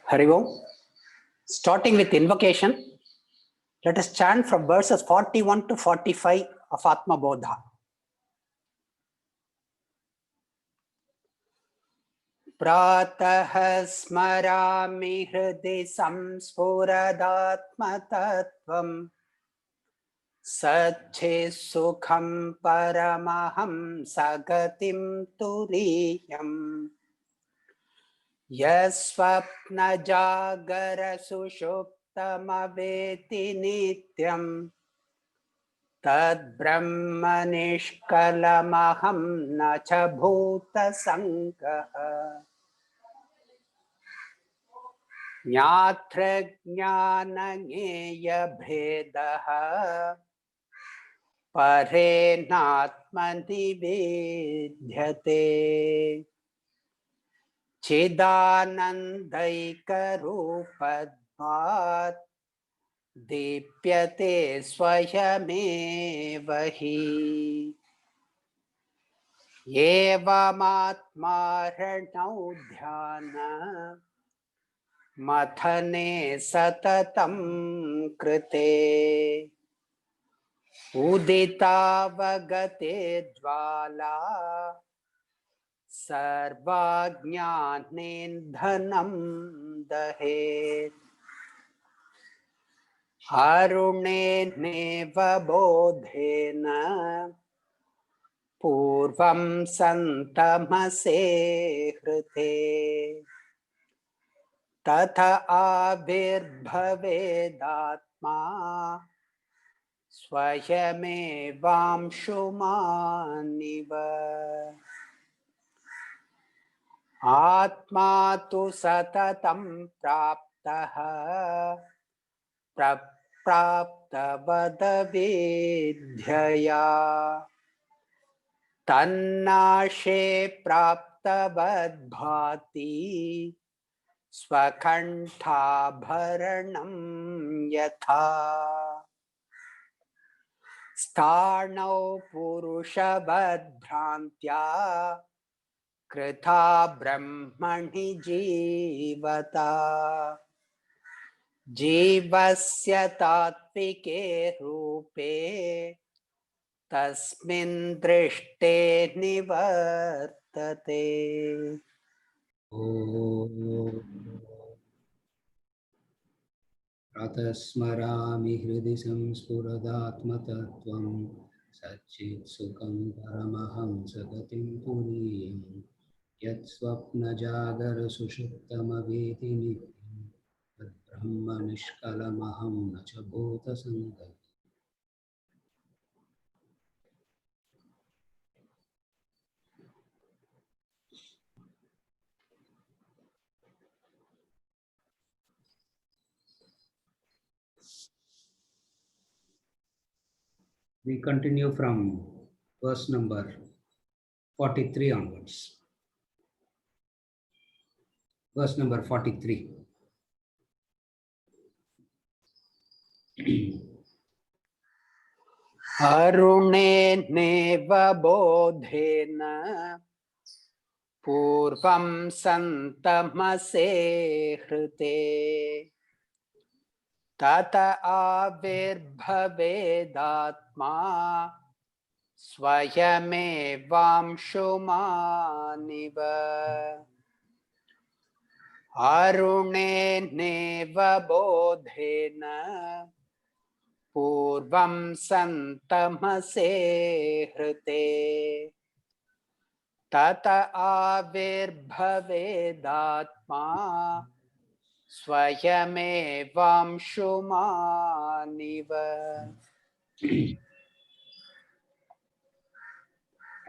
Hari Om. Starting with invocation, let us chant from verses 41 to 45 of Atma Bodha. Pratah smarami hridi samspuradatma tattvam Satche sukham paramaham sagatim turiyam Yasvapna jagara sushuptamaveti nityam Tad brahma nishkalamaham nacha bhuta sankaha Nyatra jnana jnaya bhedaha Parenatmani vidyate Chidanandaika rupadvat Dipyate swayamevahi Evamatmaranau dhyana Mathane satatam krite Udita vagate dvala Sarvajnanendhanam dahet Arune neva bodhena Purvam santamase hrite Tatha avirbhavedatma Swayamevamshumaniva Atma tu satatam praptaha Prapraptavadavidhyaya Tannashe praptavadbhati Swakanthabharanam yatha Stharnau purushabhadbhrantya Kritha brahmani jivata Jivasya tattvike rupe Tasmin drishte nivartate Pratasmarami hridi samspuradatmatattvam Satchit sukham paramaham sagatim turiyam Yat swapna jagara sushuptamaveti nityam Tad brahma nishkalamaham nacha bhuta sangat. We continue from verse number 43 onwards. Verse number 43. Arune neva bodhena Purvam santamase hrite Tata avirbhavedatma Swayamevamshumaniva Arune neva bodhena Purvam santamase hrite Tata avirbhavedatma Swayamevamshumaniva.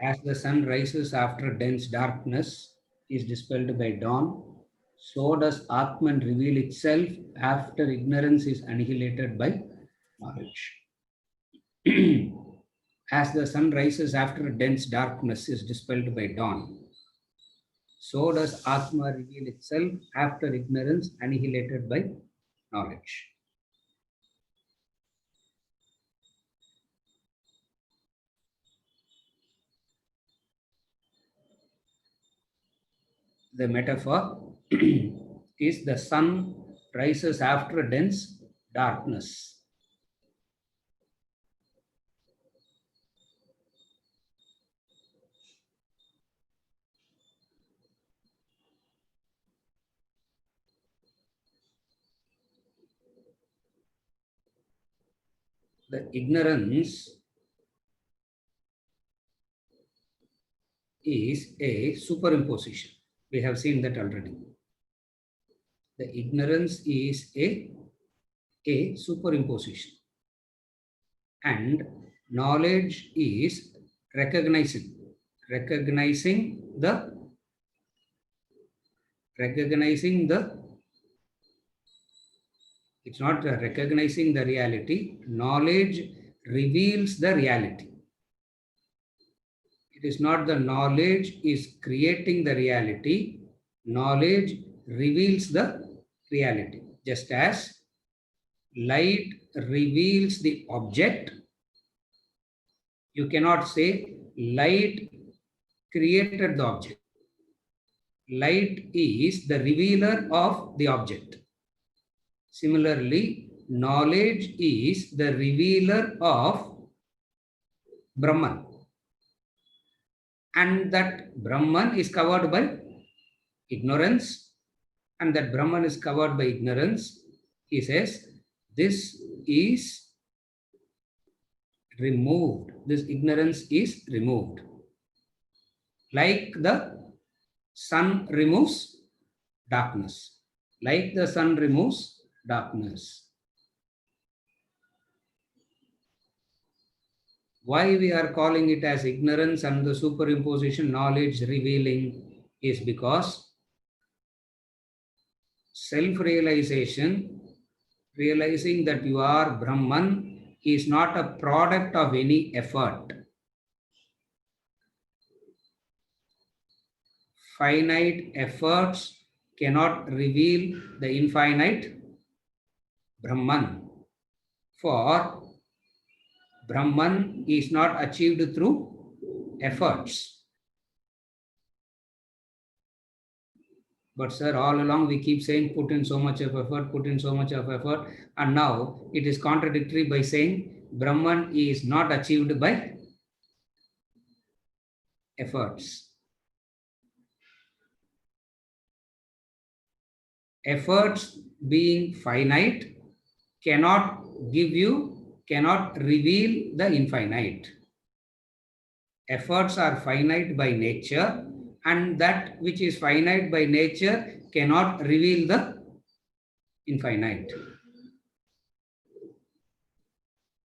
As the sun rises after dense darkness is dispelled by dawn, so does Atman reveal itself after ignorance is annihilated by knowledge. As the sun rises after dense darkness is dispelled by dawn, so does Atma reveal itself after ignorance annihilated by knowledge. The metaphor is the sun rises after dense darkness. The ignorance is a superimposition. We have seen that already. The ignorance is a superimposition. And knowledge is recognizing the it's not recognizing the reality. Knowledge reveals the reality. It is not the knowledge is creating the reality. Knowledge reveals the reality. Just as light reveals the object, you cannot say light created the object. Light is the revealer of the object. Similarly, knowledge is the revealer of Brahman. And that Brahman is covered by ignorance. And that Brahman is covered by ignorance. He says, this is removed. This ignorance is removed. Like the sun removes darkness. Like the sun removes darkness. Why we are calling it as ignorance and the superimposition knowledge revealing is because self-realization, realizing that you are Brahman, is not a product of any effort. Finite efforts cannot reveal the infinite Brahman. For Brahman is not achieved through efforts. But sir, all along we keep saying put in so much of effort, put in so much of effort, and now it is contradictory by saying Brahman is not achieved by efforts. Efforts being finite cannot reveal the infinite. Efforts are finite by nature, and that which is finite by nature cannot reveal the infinite.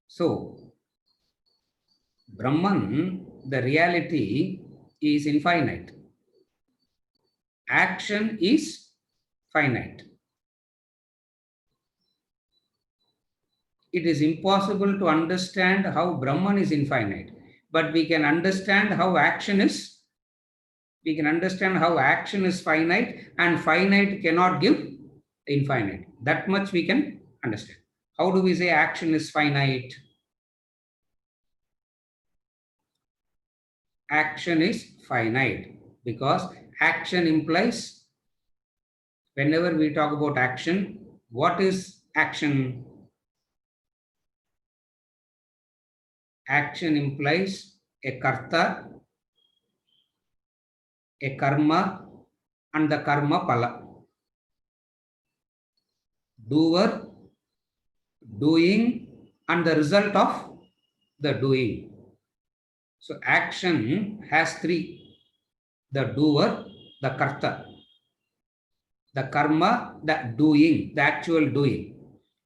So, Brahman, the reality, is infinite. Action is finite. It is impossible to understand how Brahman is infinite, but we can understand how action is. We can understand how action is finite, and finite cannot give infinite. That much we can understand. How do we say action is finite? Action is finite because action implies, whenever we talk about action, what is action? Action implies a karta, a karma, and the karma pala. Doer, doing, and the result of the doing. So action has three: the doer, the karta, the karma, the doing, the actual doing,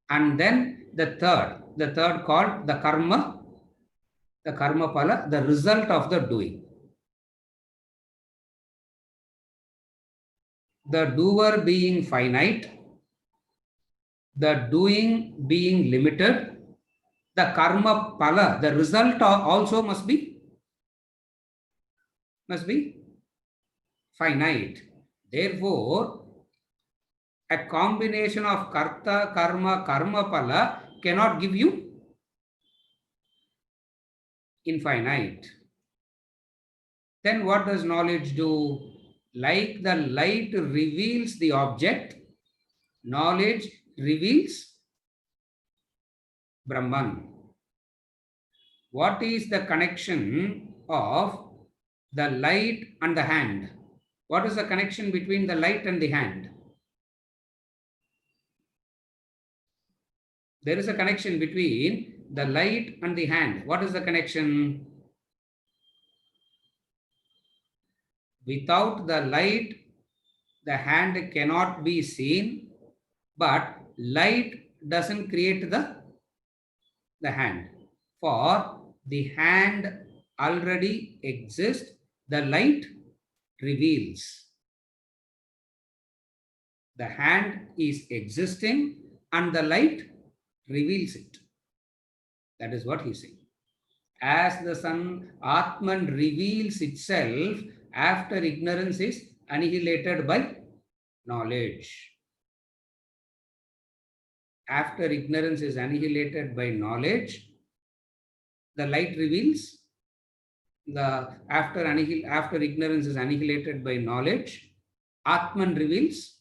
and then the third called the karma pala, the result of the doing. The doer being finite, the doing being limited, the karma pala, the result also must be finite. Therefore, a combination of karta, karma, karma pala cannot give you infinite. Then what does knowledge do? Like the light reveals the object, knowledge reveals Brahman. What is the connection of the light and the hand? What is the connection between the light and the hand? There is a connection between the light and the hand. What is the connection? Without the light, the hand cannot be seen, but light doesn't create the hand. For the hand already exists, the light reveals. The hand is existing and the light reveals it. That is what he's saying. As the sun, Atman reveals itself after ignorance is annihilated by knowledge. After ignorance is annihilated by knowledge, the light reveals. After ignorance is annihilated by knowledge, Atman reveals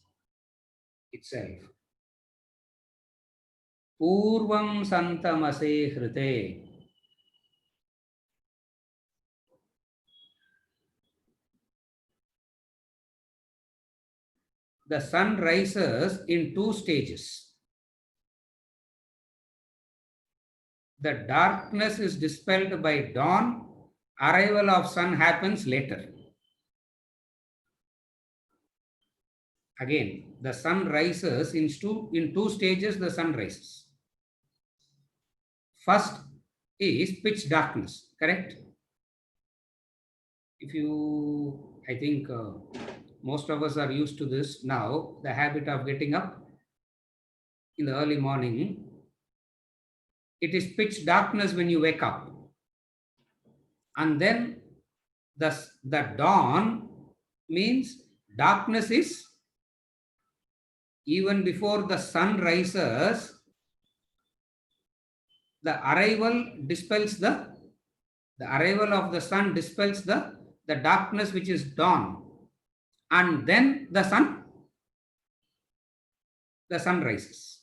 itself. Purvam santamase hrite. The sun rises in two stages. The darkness is dispelled by dawn. Arrival of sun happens later. Again, the sun rises in two stages. The sun rises. First is pitch darkness, correct? I think most of us are used to this now, the habit of getting up in the early morning. It is pitch darkness when you wake up. And then the dawn means darkness is even before the sun rises. The arrival of the sun dispels the darkness which is dawn. And then the sun rises.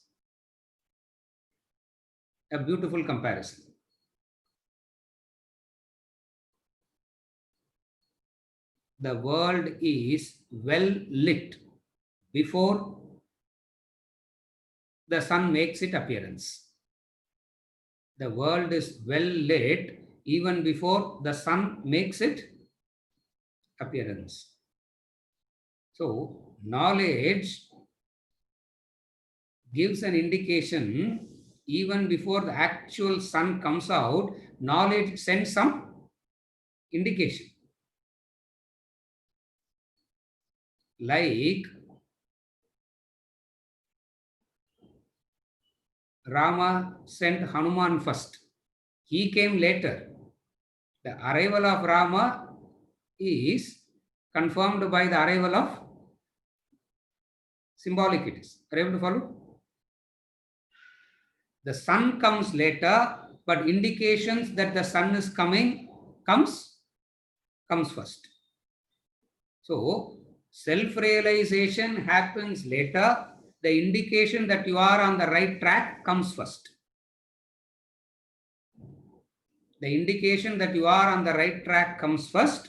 A beautiful comparison. The world is well lit before the sun makes its appearance. The world is well lit even before the sun makes its appearance. So, knowledge gives an indication even before the actual sun comes out. Knowledge sends some indication. Like Rama sent Hanuman first. He came later. The arrival of Rama is confirmed by the arrival of symbolic it is. Are you able to follow? The sun comes later, but indications that the sun is coming comes first. So, self-realization happens later. The indication that you are on the right track comes first. The indication that you are on the right track comes first.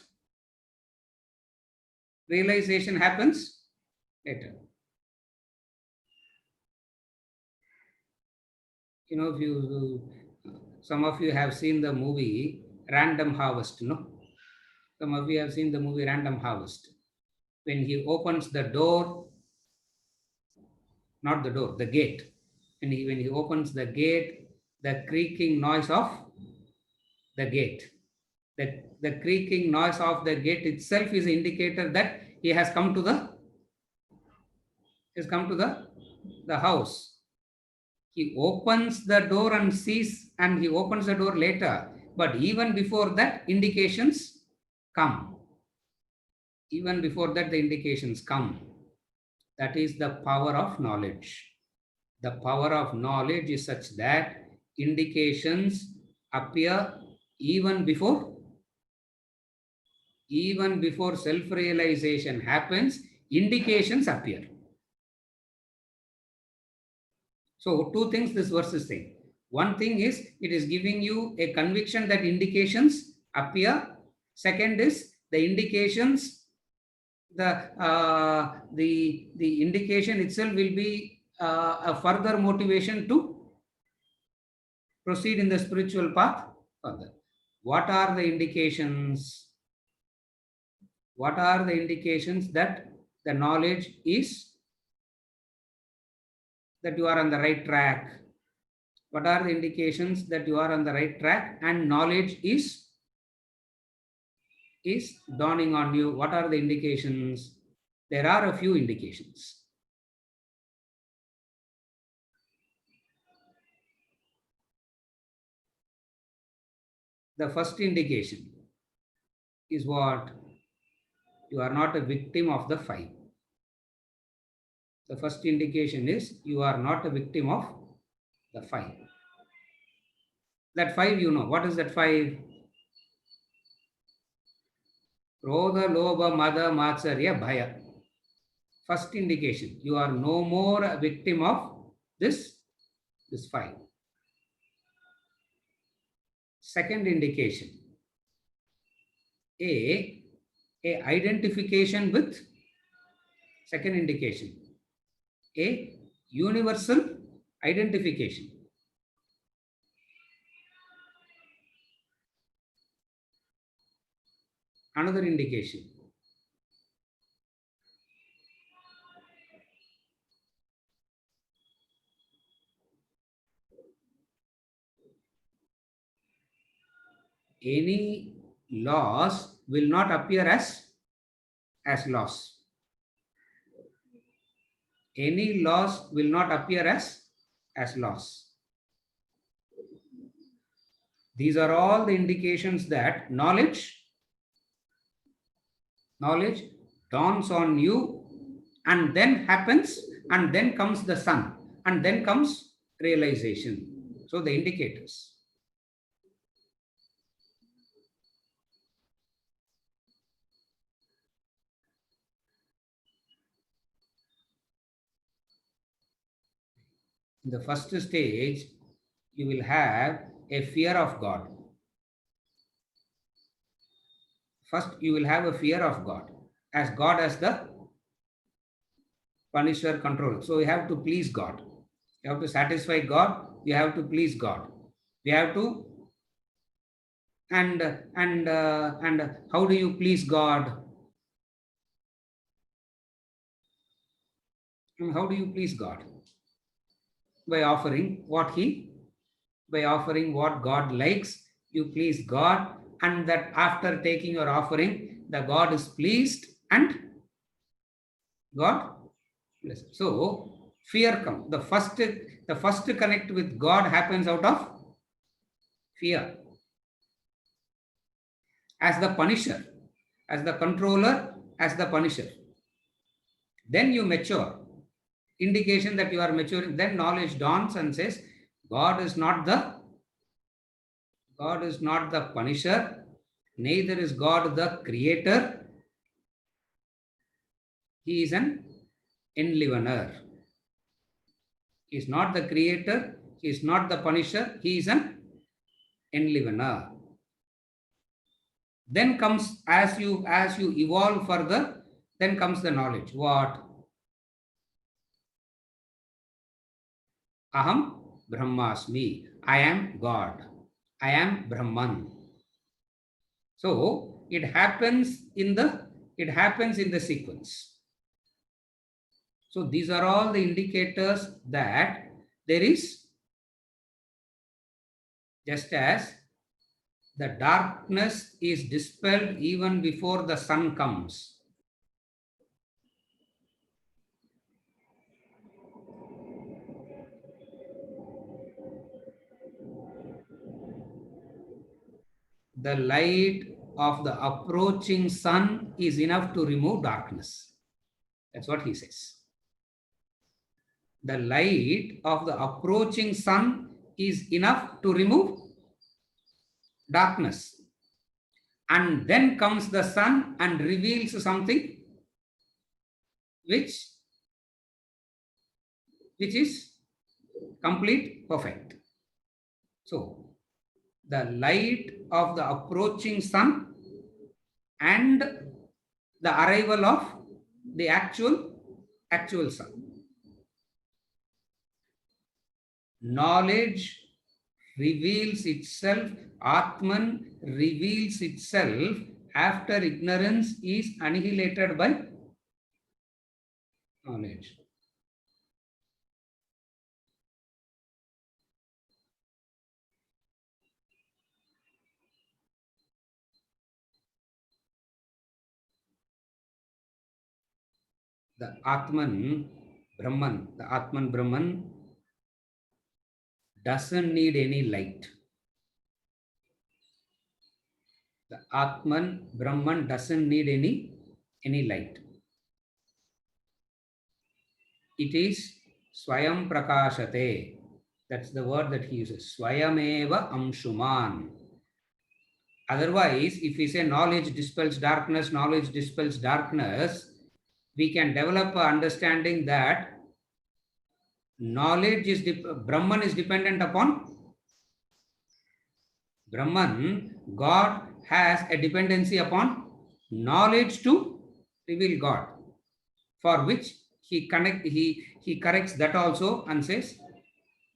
Realization happens later. You know, some of you have seen the movie Random Harvest, no? Some of you have seen the movie Random Harvest. When he opens the door, not the door, the gate. When he opens the gate, the creaking noise of the gate. The creaking noise of the gate itself is an indicator that he has come to the house. He opens the door and sees, and he opens the door later. But even before that, indications come. Even before that, the indications come. That is the power of knowledge. The power of knowledge is such that indications appear even before self-realization happens, indications appear. So two things this verse is saying. One thing is it is giving you a conviction that indications appear. Second is the indications, the indication itself will be a further motivation to proceed in the spiritual path further. What are the indications? What are the indications that the knowledge is that you are on the right track? What are the indications that you are on the right track and knowledge is dawning on you? What are the indications? There are a few indications. The first indication is what? You are not a victim of the five. The first indication is you are not a victim of the five. That five, you know. What is that five? Krodha, Lobha, Mada, Matsarya, Bhaya. First indication, you are no more a victim of this five. Second indication, a identification with, second indication, a universal identification. Another indication, any loss will not appear as loss. Any loss will not appear as loss. These are all the indications that knowledge dawns on you, and then happens, and then comes the sun, and then comes realization. So the indicators. In the first stage, you will have a fear of God. First, you will have a fear of God, as God as the punisher, controller. So you have to please God. You have to satisfy God. You have to please God. You have to, and how do you please God? And how do you please God? By offering what God likes. You please God, and that after taking your offering, the God is pleased and God blesses. So fear comes. The first connect with God happens out of fear. As the punisher, as the controller, as the punisher. Then you mature. Indication that you are maturing. Then knowledge dawns and says, God is not the punisher, neither is God the creator. He is an enlivener. He is not the creator, he is not the punisher, he is an enlivener. Then comes, as you evolve further, then comes the knowledge. What? Aham Brahmasmi. I am God. I am Brahman. So it happens in the sequence. So these are all the indicators that there is, just as the darkness is dispelled even before the sun comes. The light of the approaching sun is enough to remove darkness. That's what he says. The light of the approaching sun is enough to remove darkness. And then comes the sun and reveals something which is complete, perfect. So, the light of the approaching sun and the arrival of the actual sun. Knowledge reveals itself, Atman reveals itself after ignorance is annihilated by knowledge. The Atman Brahman doesn't need any light. The Atman Brahman doesn't need any light. It is Swayam Prakashate. That's the word that he uses. Swayameva Amshuman. Otherwise, if we say knowledge dispels darkness, we can develop an understanding that knowledge is Brahman is dependent upon Brahman. God has a dependency upon knowledge to reveal God, for which he corrects that also and says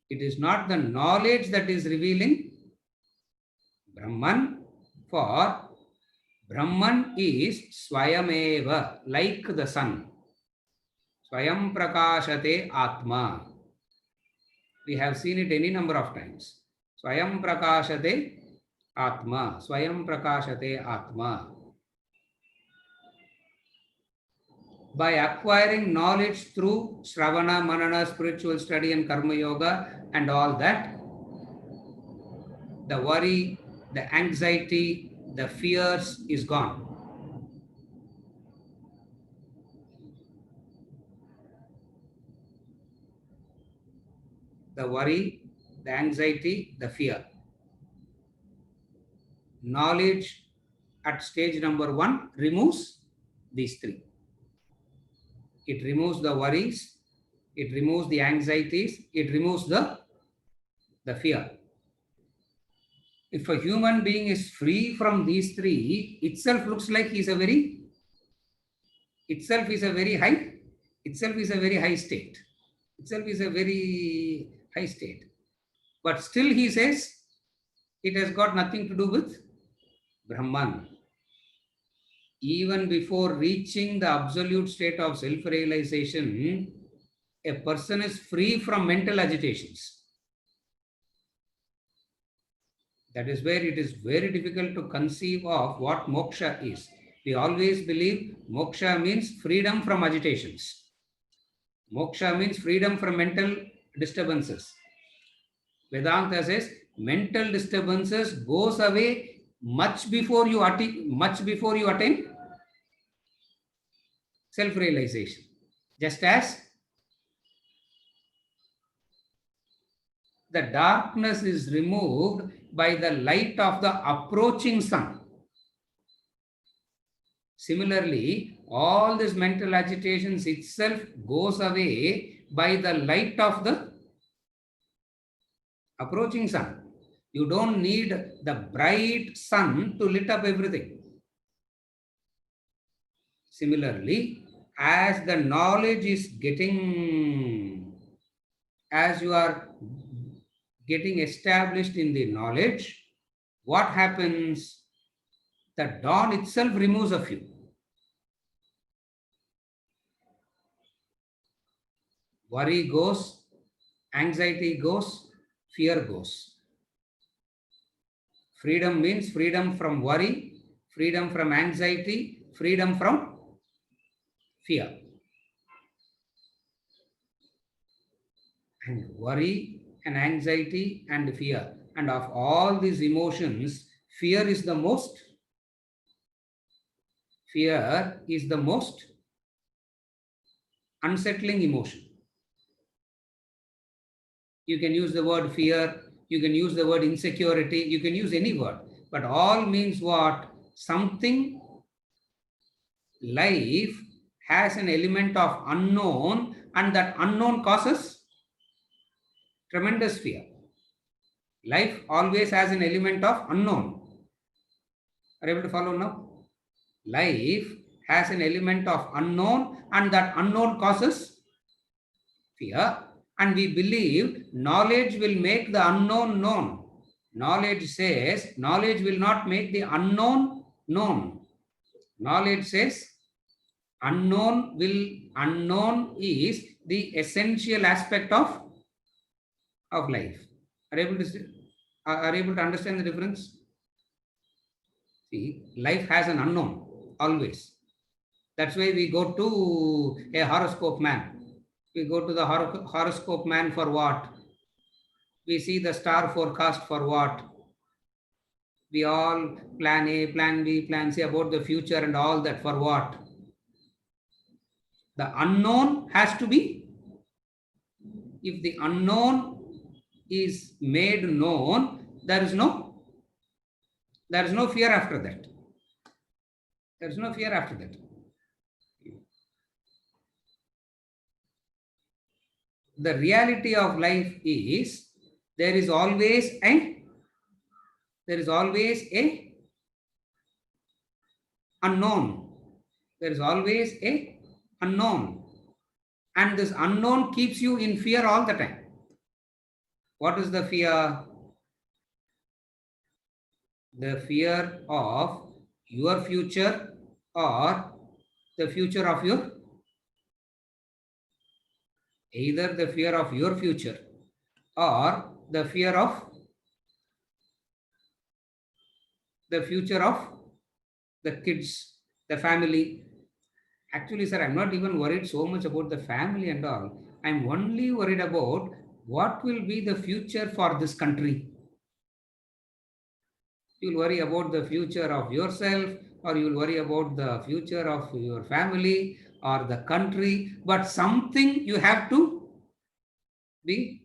it is not the knowledge that is revealing Brahman, for Brahman is Swayameva, like the sun. Swayam Prakashate Atma. We have seen it any number of times. Swayam Prakashate Atma. Swayam Prakashate Atma. By acquiring knowledge through Shravana, Manana, spiritual study and Karma Yoga and all that, the worry, the anxiety, the fears is gone. The worry, the anxiety, the fear. Knowledge at stage number 1 removes these three. It removes the worries, it removes the anxieties, it removes the fear. If a human being is free from these three, itself looks like he's a very high state. But still he says it has got nothing to do with Brahman. Even before reaching the absolute state of self-realization, a person is free from mental agitations. That is where it is very difficult to conceive of what moksha is. We always believe moksha means freedom from agitations. Moksha means freedom from mental disturbances. Vedanta says mental disturbances goes away much before you attain self-realization. Just as the darkness is removed by the light of the approaching sun. Similarly, all this mental agitations itself goes away by the light of the approaching sun. You don't need the bright sun to lit up everything. Similarly, as the knowledge is as you are getting established in the knowledge, what happens? The dawn itself removes a few. Worry goes, anxiety goes, fear goes. Freedom means freedom from worry, freedom from anxiety, freedom from fear. And worry and anxiety and fear. And of all these emotions, fear is the most unsettling emotion. You can use the word fear, you can use the word insecurity, you can use any word, but all means what? Something. Life has an element of unknown, and that unknown causes tremendous fear. Life always has an element of unknown. Are you able to follow now? Life has an element of unknown, and that unknown causes fear. And we believe knowledge will make the unknown known. Knowledge says knowledge will not make the unknown known. Knowledge says unknown is the essential aspect of life. Are you able to understand the difference? See, life has an unknown always. That's why we go to a horoscope man. We go to the horoscope man for what? We see the star forecast for what? We all plan A, plan B, plan C about the future and all that for what? The unknown has to be. If the unknown is made known, there is no fear after that. There is no fear after that. The reality of life is there is always a unknown. There is always a unknown. And this unknown keeps you in fear all the time. What is the fear? The fear of your future or the future of your, either the fear of your future or the fear of the future of the kids, the family. Actually, sir, I'm not even worried so much about the family and all. I'm only worried about what will be the future for this country. You'll worry about the future of yourself, or you'll worry about the future of your family or the country, but something you have to be,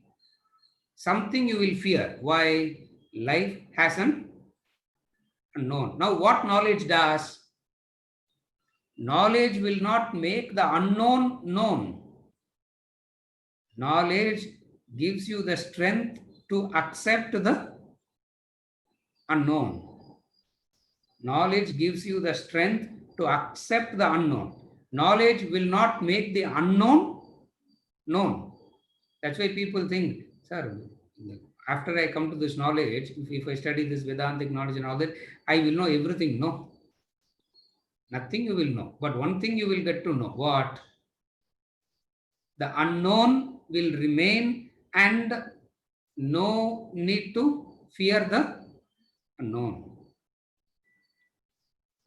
something you will fear. Why? Life has an unknown. Now, what knowledge does? Knowledge will not make the unknown known. Knowledge gives you the strength to accept the unknown. Knowledge gives you the strength to accept the unknown. Knowledge will not make the unknown known. That's why people think, sir, after I come to this knowledge, if I study this Vedantic knowledge and all that, I will know everything. No. Nothing you will know. But one thing you will get to know. What? The unknown will remain and no need to fear the unknown.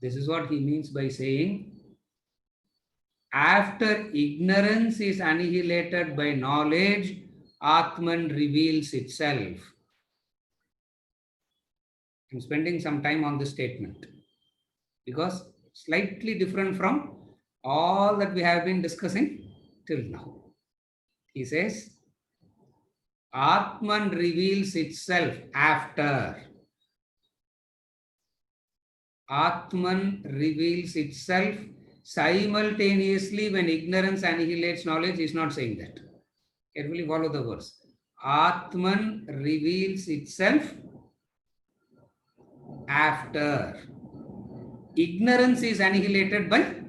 This is what he means by saying, after ignorance is annihilated by knowledge, Atman reveals itself. I'm spending some time on this statement because it's slightly different from all that we have been discussing till now. He says, Atman reveals itself after. Atman reveals itself simultaneously when ignorance annihilates knowledge. He is not saying that. Carefully follow the verse. Atman reveals itself after. Ignorance is annihilated by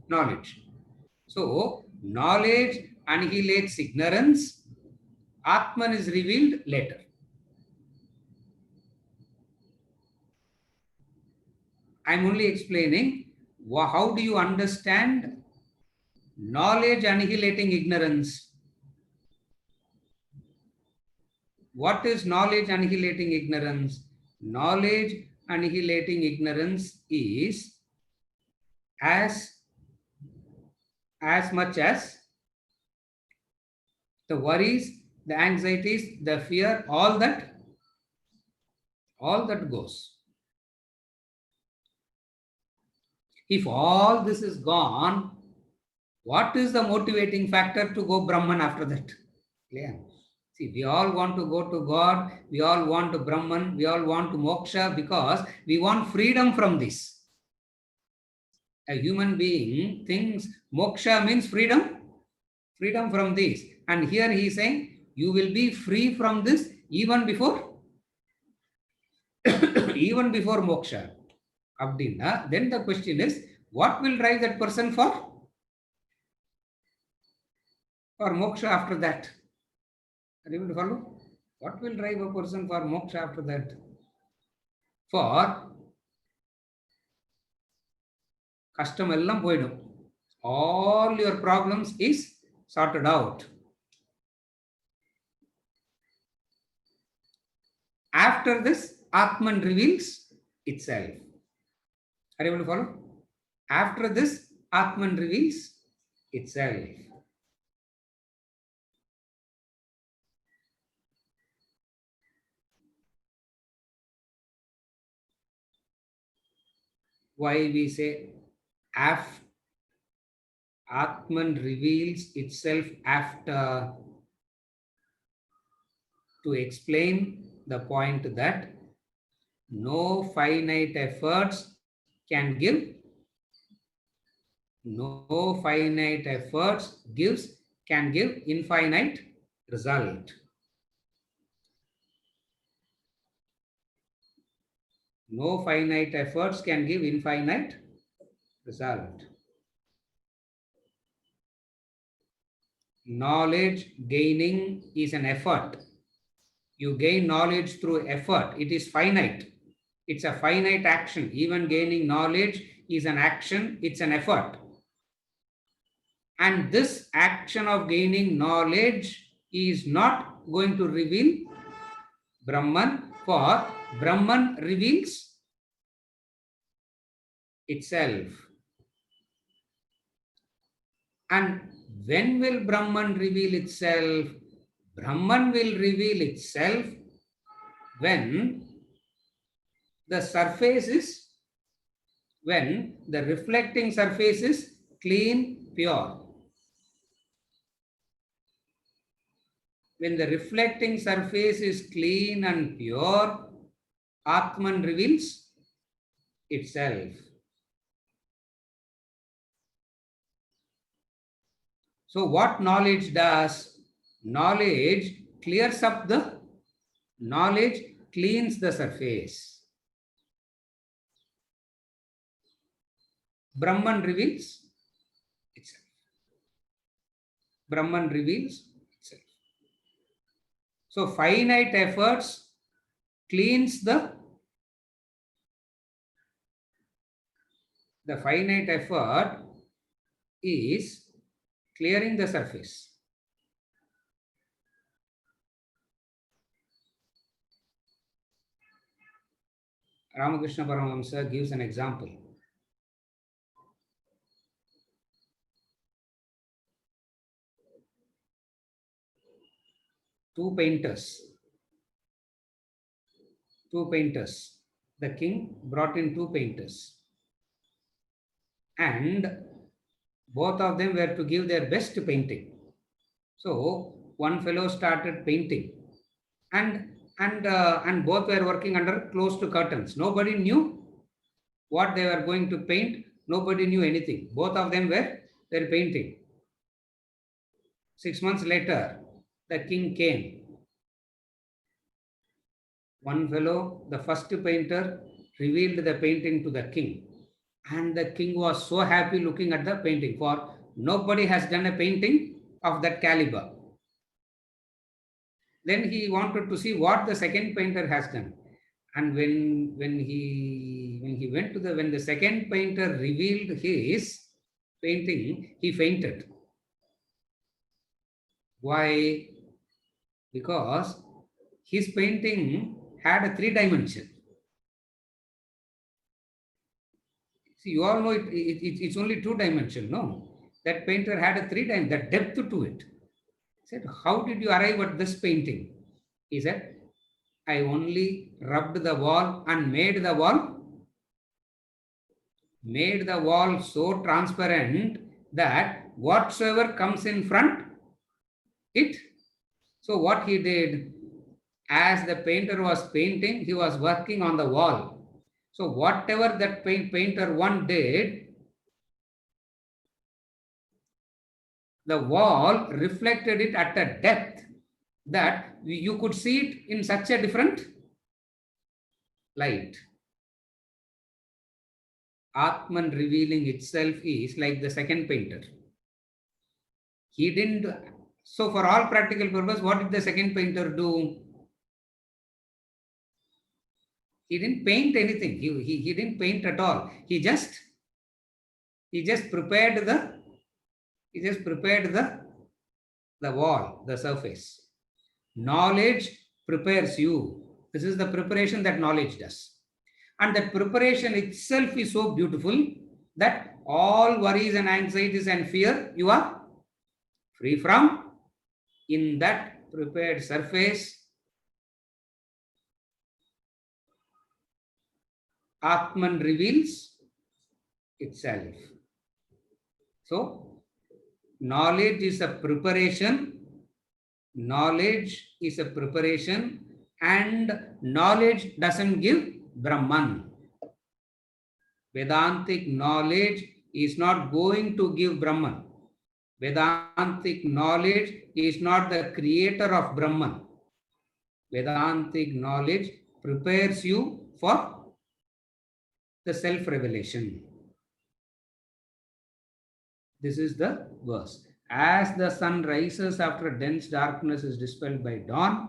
knowledge. So, knowledge annihilates ignorance. Atman is revealed later. I'm only explaining how do you understand knowledge annihilating ignorance. What is knowledge annihilating ignorance? Knowledge annihilating ignorance is as much as the worries, the anxieties, the fear, all that goes. If all this is gone, what is the motivating factor to go Brahman after that? Yeah. See, we all want to go to God, we all want to Brahman, we all want to moksha because we want freedom from this. A human being thinks moksha means freedom from this. And here he is saying, you will be free from this even before even before moksha. Abdina, then the question is, what will drive that person for moksha after that? Are you able to follow? What will drive a person for moksha after that? For custom ellam poidum. All your problems is sorted out. After this, Atman reveals itself. Are you able to follow? After this, Atman reveals itself. Why we say Atman reveals itself after? To explain the point that no finite efforts can give, can give infinite result. No finite efforts can give infinite result. Knowledge gaining is an effort. You gain knowledge through effort. It is finite. It's a finite action. Even gaining knowledge is an action. It's an effort. And this action of gaining knowledge is not going to reveal Brahman, for Brahman reveals itself. And when will Brahman reveal itself? Brahman will reveal itself when the surface is, when the reflecting surface is clean, pure. When the reflecting surface is clean and pure, Atman reveals itself. So what knowledge does? Knowledge clears up the, knowledge cleans the surface. Brahman reveals itself. Brahman reveals itself. So finite efforts cleans the finite effort is clearing the surface. Ramakrishna Paramahamsa gives an example. Two painters. The king brought in two painters. And both of them were to give their best painting. So one fellow started painting, and both were working under closed curtains. Nobody knew what they were going to paint. Nobody knew anything. Both of them were painting. 6 months later, the king came. One fellow, the first painter, revealed the painting to the king. And the king was so happy looking at the painting, for nobody has done a painting of that caliber. Then he wanted to see what the second painter has done. And when he went to when the second painter revealed his painting, he fainted. Why? Because his painting had a 3 dimension. See, you all know it's only 2 dimension, no? That painter had a 3 dimension, the depth to it. He said, how did you arrive at this painting? He said, I only rubbed the wall and made the wall so transparent that whatsoever comes in front, it. So what he did, as the painter was painting, he was working on the wall. So whatever that painter one did, the wall reflected it at a depth that you could see it in such a different light. Atman revealing itself is like the second painter. He didn't, so for all practical purpose, what did the second painter do? He didn't paint anything. He didn't paint at all. He just prepared the wall, the surface. Knowledge prepares you. This is the preparation that knowledge does. And that preparation itself is so beautiful that all worries and anxieties and fear you are free from. In that prepared surface, Atman reveals itself. So, knowledge is a preparation. Knowledge is a preparation, and knowledge doesn't give Brahman. Vedantic knowledge is not going to give Brahman. Vedantic knowledge is not the creator of Brahman. Vedantic knowledge prepares you for the self-revelation. This is the verse. As the sun rises after dense darkness is dispelled by dawn,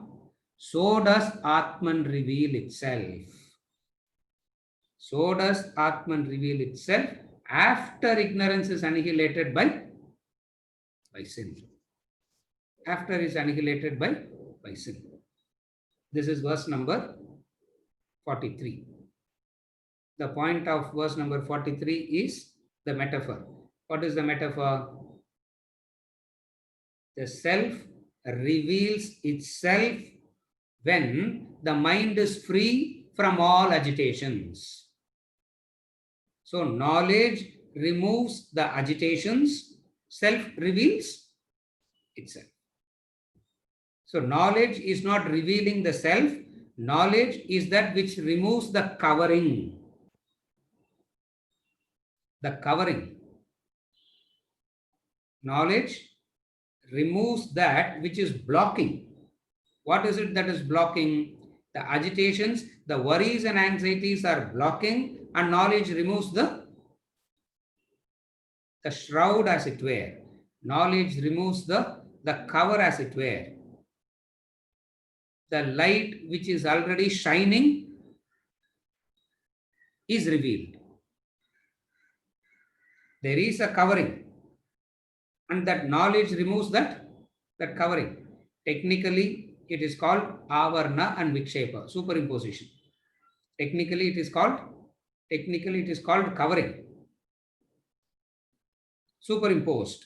so does Atman reveal itself. So does Atman reveal itself after ignorance is annihilated by sin. After is annihilated by sin. This is verse number 43. The point of verse number 43 is the metaphor. What is the metaphor? The self reveals itself when the mind is free from all agitations. So knowledge removes the agitations, self reveals itself. So knowledge is not revealing the self. Knowledge is that which removes the covering. The covering. Knowledge removes that which is blocking. What is it that is blocking? The agitations, the worries and anxieties are blocking, and knowledge removes the shroud, as it were. Knowledge removes the cover, as it were. The light which is already shining is revealed. There is a covering, and that knowledge removes that covering. Technically, it is called avarna and vikshepa, superimposition. Technically, it is called covering, superimposed.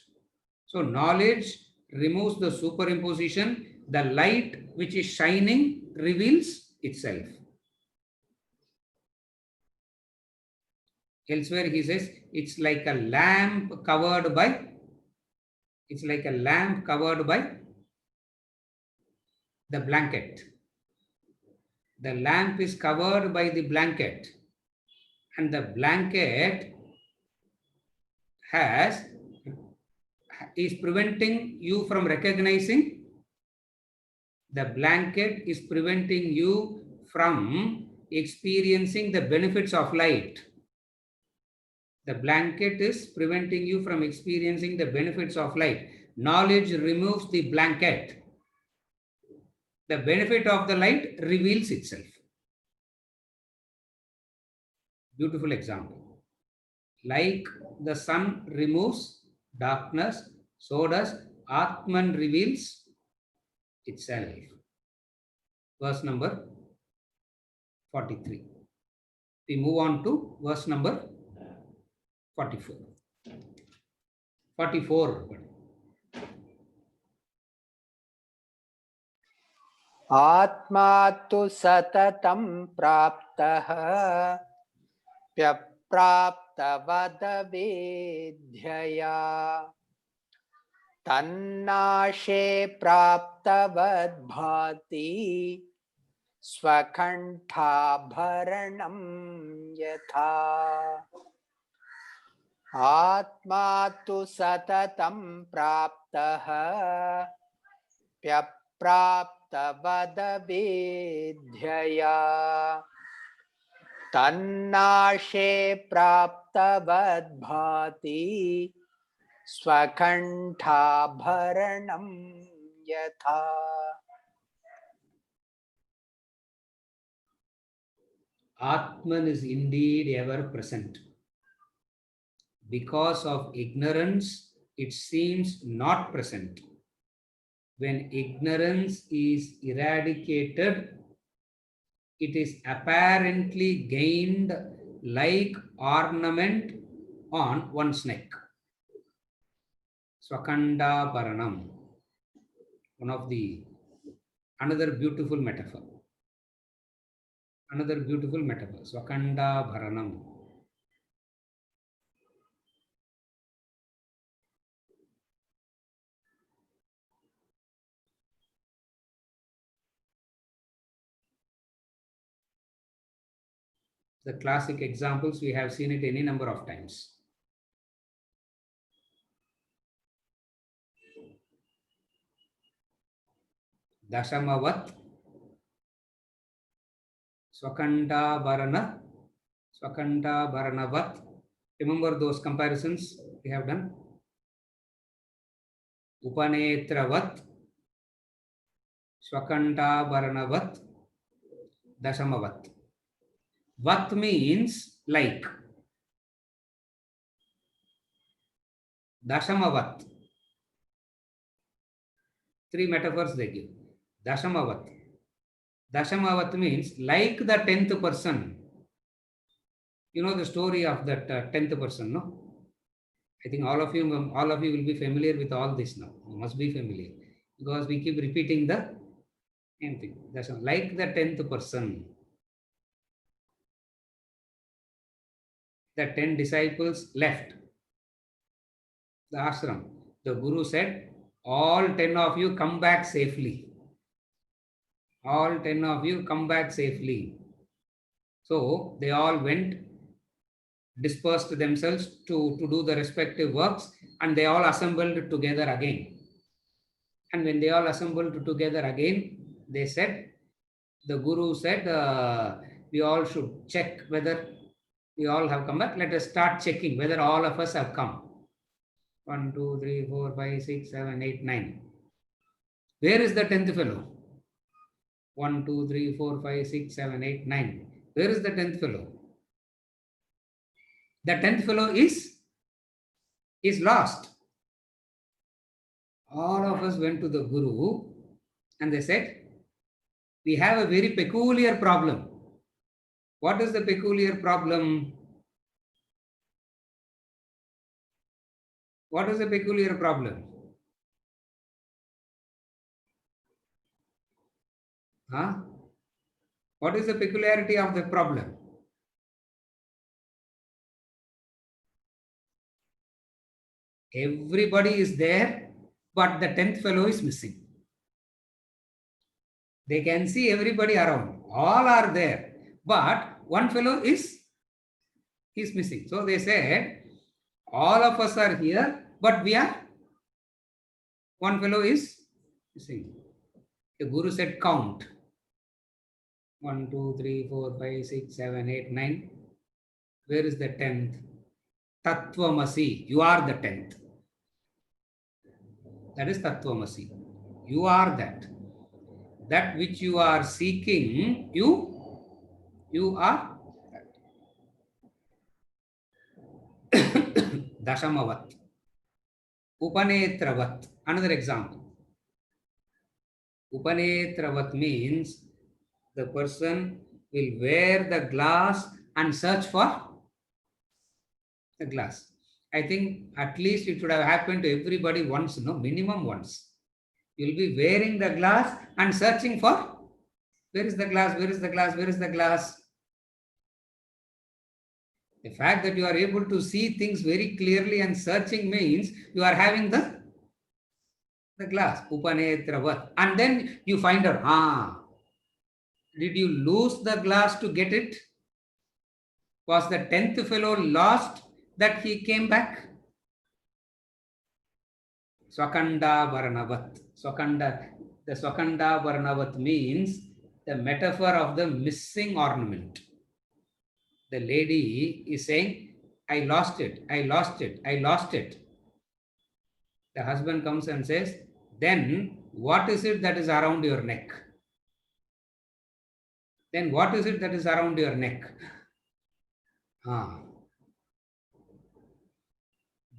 So knowledge removes the superimposition. The light which is shining reveals itself. Elsewhere he says it's like a lamp covered by the blanket. The lamp is covered by the blanket, and the blanket is preventing you from recognizing. The blanket is preventing you from experiencing the benefits of light. The blanket is preventing you from experiencing the benefits of light. Knowledge removes the blanket. The benefit of the light reveals itself. Beautiful example. Like the sun removes darkness, so does Atman reveals itself. Verse number 43. We move on to verse number 44. 44. Atma tu satatam praptah प्यप्राप्तवद वेद्यया तन्नाशे प्राप्तवद भाति स्वकण्ठाभरणं यथा आत्मा तु सततं प्राप्तः प्राप्तवदवेध्यया तन्नाशे प्राप्तवद्भाति स्वकण्ठाभरणं यथा. Atman is indeed ever present. Because of ignorance, it seems not present. When ignorance is eradicated, it is apparently gained like ornament on one's neck. Swakanda Paranam. Another beautiful metaphor. Swakanda Bharanam. The classic examples, we have seen it any number of times. Dashamavat, Swakanda Bharanavat. Remember those comparisons we have done? Upanetravat, Swakanda Bharanavat, Dashamavat. Vat means like. Dashamavat. 3 metaphors they give. Dashamavat. Dashamavat means like the 10th person. You know the story of that 10th person, no? I think all of you will be familiar with all this now. You must be familiar because we keep repeating the same thing. Dashamavat, like the 10th person. The 10 disciples left the ashram. The Guru said, all 10 of you come back safely. All 10 of you come back safely. So they all went, dispersed themselves to do the respective works, and they all assembled together again. And when they all assembled together again, they said, the Guru said, we all should check whether we all have come back. Let us start checking whether all of us have come. 1, 2, 3, 4, 5, 6, 7, 8, 9. Where is the 10th fellow? 1, 2, 3, 4, 5, 6, 7, 8, 9. Where is the 10th fellow? The 10th fellow is lost. All of us went to the Guru and they said, we have a very peculiar problem. What is the peculiar problem? What is the peculiar problem? Huh? What is the peculiarity of the problem? Everybody is there, but the 10th fellow is missing. They can see everybody around. All are there, but one fellow is missing. So they said, all of us are here, but one fellow is missing. The Guru said, count. 1, 2, 3, 4, 5, 6, 7, 8, 9. Where is the 10th? Tattvamasi. You are the 10th. That is Tattvamasi. You are that. That which you are seeking, you are that. Dashamavat. Upanetravat. Another example. Upanetravat means the person will wear the glass and search for the glass. I think at least it should have happened to everybody once, no? Minimum once. You'll be wearing the glass and searching for, where is the glass? Where is the glass? Where is the glass? The fact that you are able to see things very clearly and searching means you are having the glass, Upanetravat. And then you find out, did you lose the glass to get it? Was the 10th fellow lost that he came back? Swakanda Varanavat. Swakanda, The Swakanda Varnavat means the metaphor of the missing ornament. The lady is saying, I lost it, I lost it, I lost it. The husband comes and says, then what is it that is around your neck? Then what is it that is around your neck?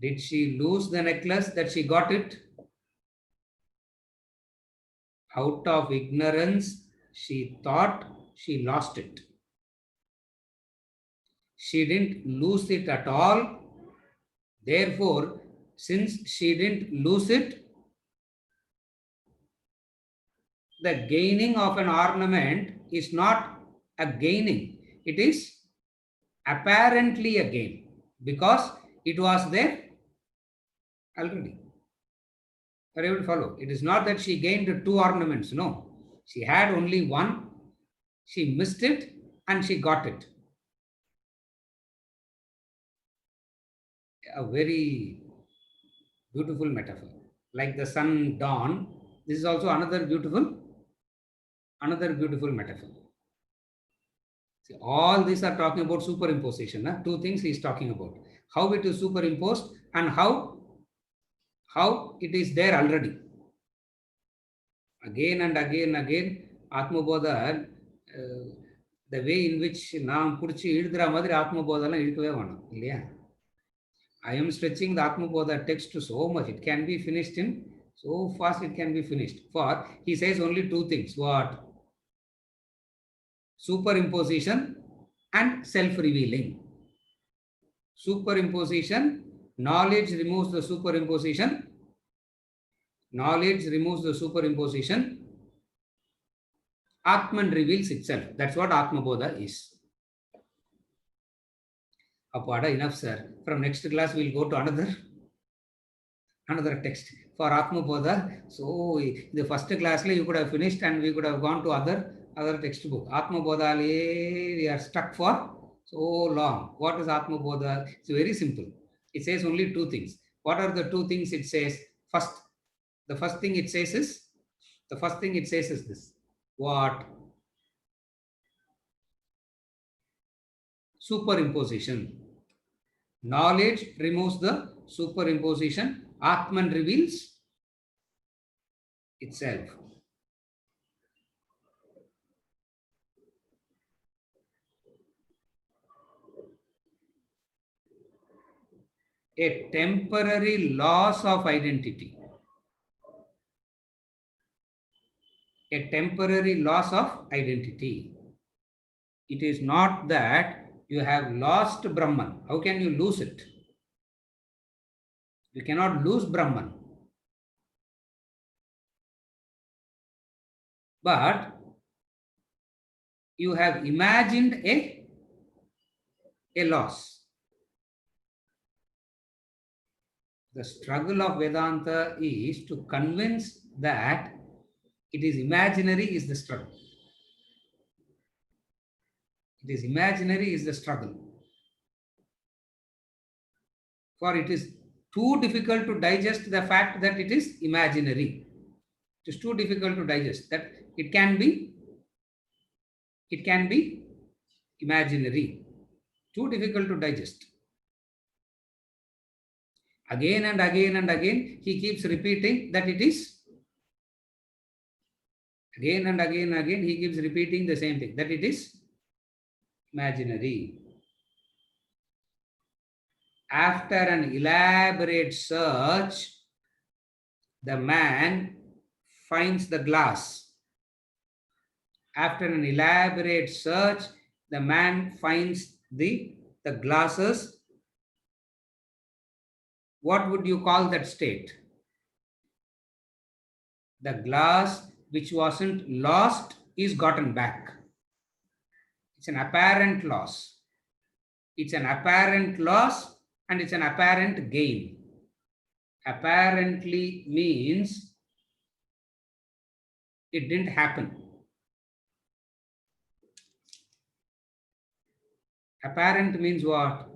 Did she lose the necklace that she got it? Out of ignorance, she thought she lost it. She didn't lose it at all. Therefore, since she didn't lose it, the gaining of an ornament is not a gaining. It is apparently a gain because it was there already. Are you able to follow? It is not that she gained two ornaments. No. She had only one. She missed it and she got it. A very beautiful metaphor. Like the sun dawn. This is also another beautiful metaphor. See, all these are talking about superimposition. Two things he is talking about. How it is superimposed and how it is there already. Again and again, Atmabodha, the way in which நாம் பிடிச்சி இழுக்கிற மாதிரி ஆத்மபோதெல்லாம் இழுக்கவே வேணும் இல்லையா? I am stretching the Atmabodha text so much. It can be finished in so fast. It can be finished. For he says only two things. What? Superimposition and self-revealing. Superimposition. Knowledge removes the superimposition. Knowledge removes the superimposition. Atman reveals itself. That's what Atmabodha is. Apada, enough, sir. From next class, we'll go to another text for Atmabodha. So, the first class, you could have finished and we could have gone to other textbook. Atmabodha, we are stuck for so long. What is Atmabodha? It's very simple. It says only two things. What are the two things it says? The first thing it says is this. What? Superimposition. Knowledge removes the superimposition. Atman reveals itself. A temporary loss of identity. A temporary loss of identity. It is not that you have lost Brahman. How can you lose it? You cannot lose Brahman. But you have imagined a loss. The struggle of Vedanta is to convince that it is imaginary is the struggle. It is imaginary is the struggle. For it is too difficult to digest the fact that it is imaginary. It is too difficult to digest that it can be imaginary. Too difficult to digest. Again and again and again, he keeps repeating that it is. Again and again and again, he keeps repeating the same thing, that it is imaginary. After an elaborate search, the man finds the glass. After an elaborate search, the man finds the glasses. What would you call that state? The glass which wasn't lost is gotten back. It's an apparent loss. It's an apparent loss and it's an apparent gain. Apparently means it didn't happen. Apparent means what?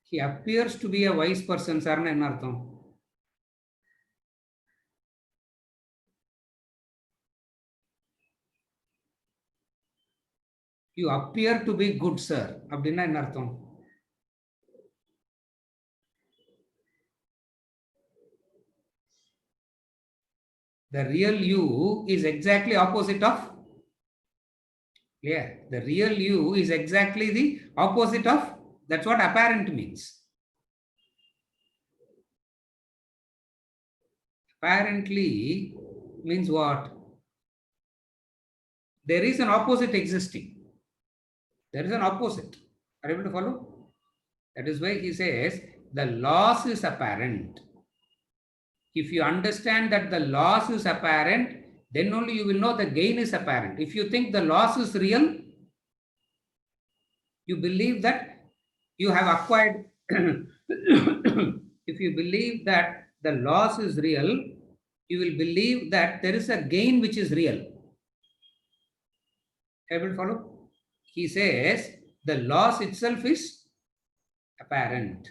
He appears to be a wise person, sir. என்ன அர்த்தம்? You appear to be good, sir. அப்படின்னா என்ன அர்த்தம்? The real you is exactly opposite of. Yeah, the real you is exactly the opposite of. That's what apparent means. Apparently means what? There is an opposite existing. There is an opposite. Are you able to follow? That is why he says the loss is apparent. If you understand that the loss is apparent, then only you will know the gain is apparent. If you think the loss is real, you believe that you have acquired. If you believe that the loss is real, you will believe that there is a gain which is real. Able to follow? He says the loss itself is apparent.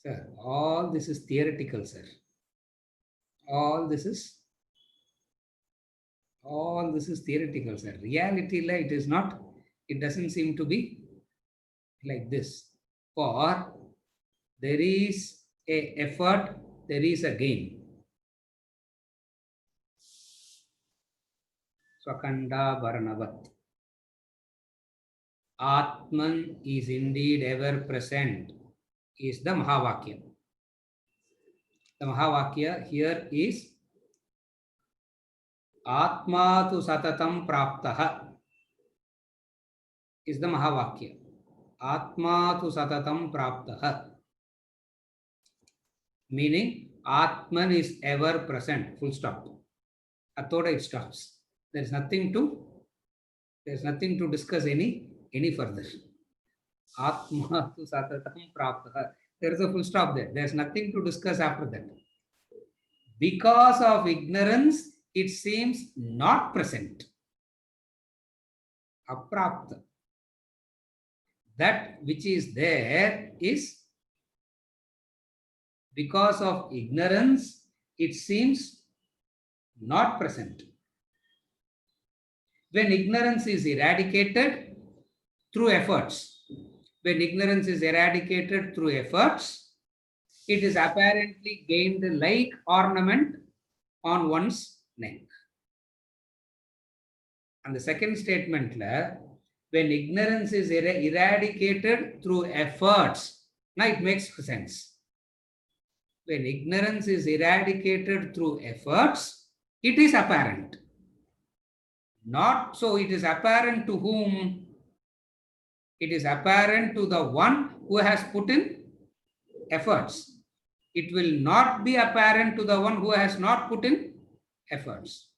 Sir, all this is theoretical, sir. All this is theoretical, sir. Reality, it is not, it doesn't seem to be like this. For there is a effort, there is a gain. Swakanda Varanavat. Atman is indeed ever present, is the Mahavakya. The Mahavakya here is Atma tu satatam praptaha is the Mahavakya. Atma tu satatam praptaha. Meaning Atman is ever present. Full stop. Athoda it stops. There is nothing to discuss any further. Atma tu satatam praptaha. There is a full stop there. There is nothing to discuss after that. Because of ignorance, it seems not present. Aprapta. That which is there is, because of ignorance, it seems not present. When ignorance is eradicated through efforts, it is apparently gained like ornament on one's neck. And the second statement, when ignorance is eradicated through efforts, now it makes sense. When ignorance is eradicated through efforts, it is apparent. Not so, it is apparent to whom? It is apparent to the one who has put in efforts. It will not be apparent to the one who has not put in efforts.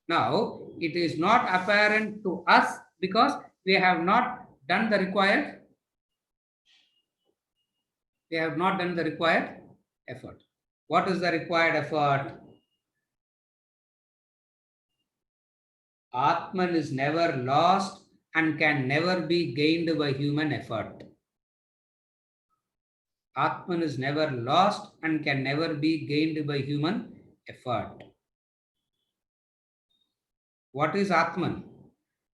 Now, it is not apparent to us because we have not done the required. We have not done the required effort. What is the required effort? Atman is never lost and can never be gained by human effort. Atman is never lost and can never be gained by human effort. What is Atman?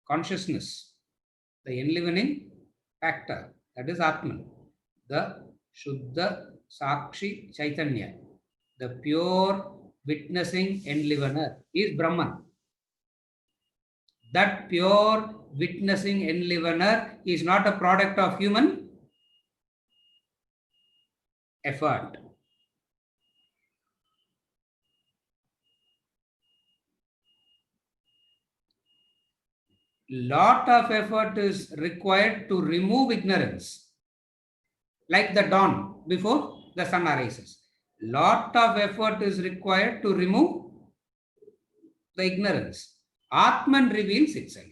Consciousness, the enlivening factor. That is Atman. The Shuddha Sakshi Chaitanya, the pure witnessing enlivener, is Brahman. That pure witnessing enlivener is not a product of human effort. Lot of effort is required to remove ignorance, like the dawn before the sun arises. Lot of effort is required to remove the ignorance. Atman reveals itself.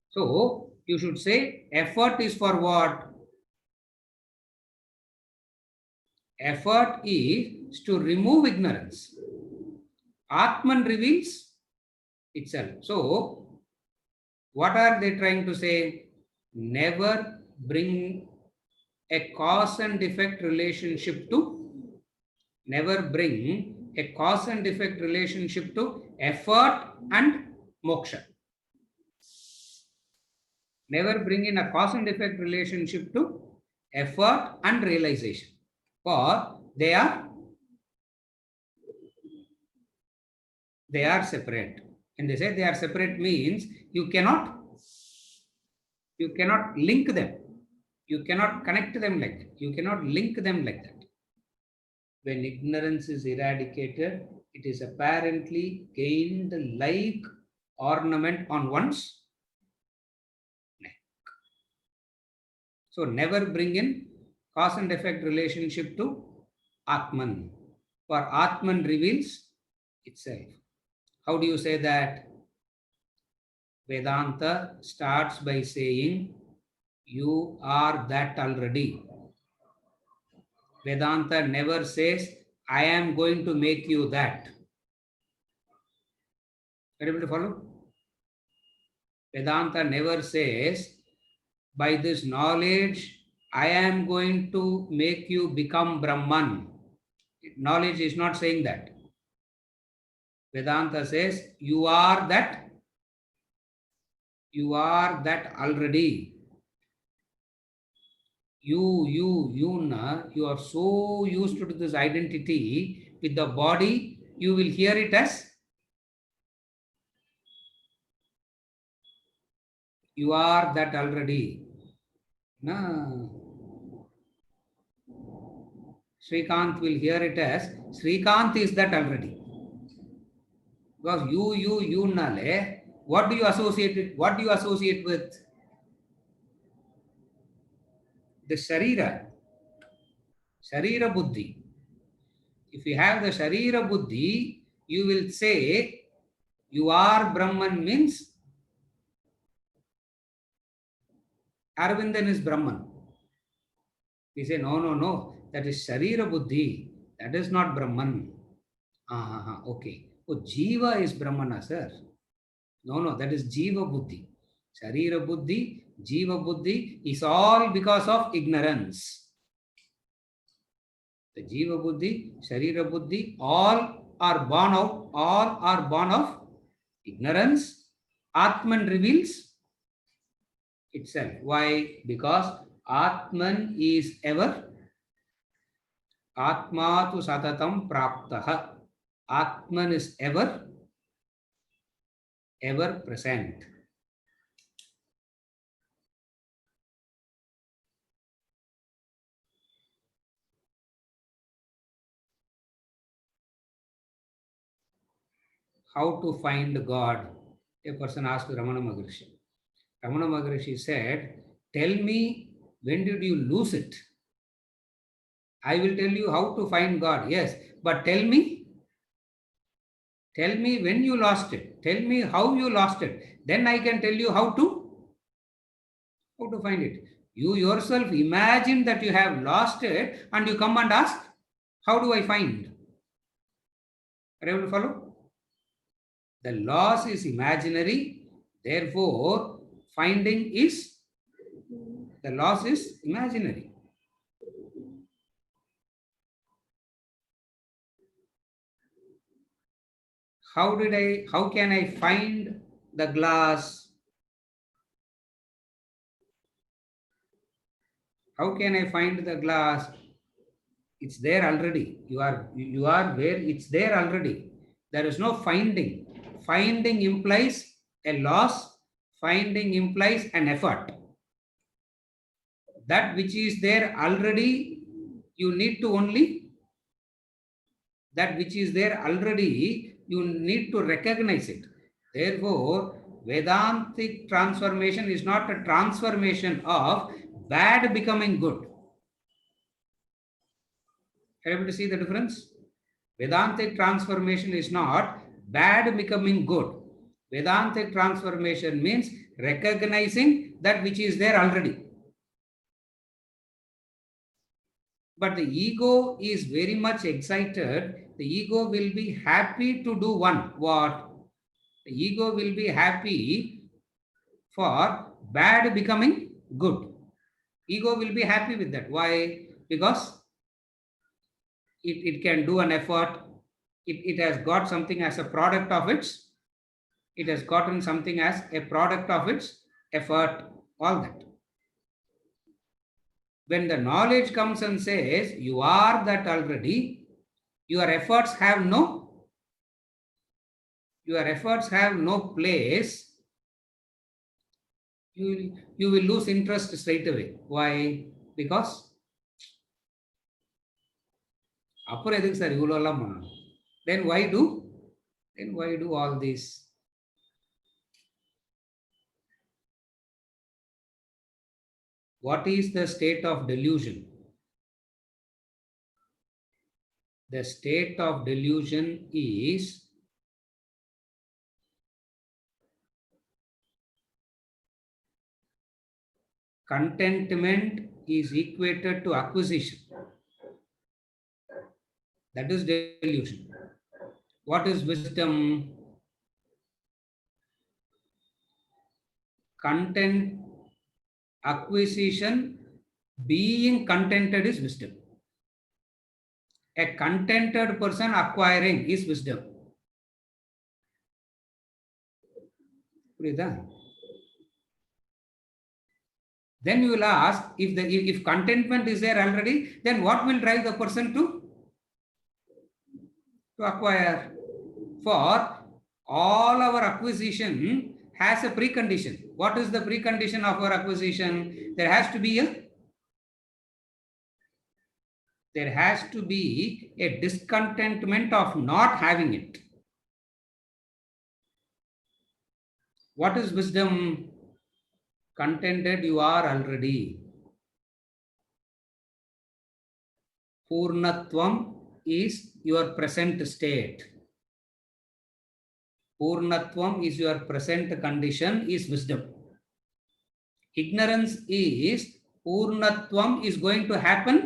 So, you should say effort is for what? Effort is to remove ignorance. Atman reveals itself. So, what are they trying to say? Never bring a cause and effect relationship to, never bring a cause and effect relationship to effort and moksha. Never bring in a cause and effect relationship to effort and realization. For they are separate. And they say they are separate means you cannot link them. You cannot connect them like that. You cannot link them like that. When ignorance is eradicated, it is apparently gained like ornament on one's neck. So never bring in cause and effect relationship to Atman. For Atman reveals itself. How do you say that? Vedanta starts by saying, you are that already. Vedanta never says, I am going to make you that. Are you able to follow? Vedanta never says, by this knowledge, I am going to make you become Brahman. Knowledge is not saying that. Vedanta says, you are that already. You are so used to this identity with the body, you will hear it as you are that already. No. Srikant will hear it as Srikant is that already. Because you nale, what do you associate it? What do you associate with? The Sharira Buddhi. If you have the Sharira Buddhi, you will say you are Brahman means Aravindan is Brahman. We say, no, that is Sharira Buddhi. That is not Brahman. Okay. Oh, Jiva is Brahmana, sir. No, that is Jiva Buddhi. Sharira Buddhi, Jiva Buddhi is all because of ignorance. The Jiva Buddhi, Sharira Buddhi, all are born of ignorance. Atman reveals itself. Why? Because Atman is ever Atma tu satatam praptaha. Atman is ever present. How to find God? A person asked Ramana Maharshi. Ramana Maharshi said, tell me, when did you lose it? I will tell you how to find God. Yes, but tell me when you lost it. Tell me how you lost it. Then I can tell you how to find it. You yourself imagine that you have lost it and you come and ask, how do I find? Are you able to follow? The loss is imaginary. Therefore, finding is, the loss is imaginary. How can I find the glass? How can I find the glass? It's there already. You are where it's there already. There is no finding. Finding implies a loss. Finding implies an effort. That which is there already, you need to only, that which is there already, you need to recognize it. Therefore, Vedantic transformation is not a transformation of bad becoming good. Are you able to see the difference? Vedantic transformation is not bad becoming good. Vedantic transformation means recognizing that which is there already. But the ego is very much excited. The ego will be happy to do one. What? The ego will be happy for bad becoming good. Ego will be happy with that. Why? Because it can do an effort. It has got something as a product of its, it has gotten something as a product of its effort, all that. When the knowledge comes and says, you are that already, your efforts have no place, you will lose interest straight away. Why? Because அப்புறம் எதுக்கு sir இவ்வளோ எல்லாம் பண்ணணும்? Then why do all this? What is the state of delusion? The state of delusion is contentment is equated to acquisition. That is delusion. What is wisdom? Content acquisition, being contented is wisdom. A contented person acquiring is wisdom. Then you will ask, if contentment is there already, then what will drive the person to acquire? For all our acquisition has a precondition. What is the precondition of our acquisition? There has to be a discontentment of not having it. What is wisdom? Contented you are already. Purnatvam is your present state. Purnatvam is your present condition, is wisdom. Ignorance is Purnatvam is going to happen.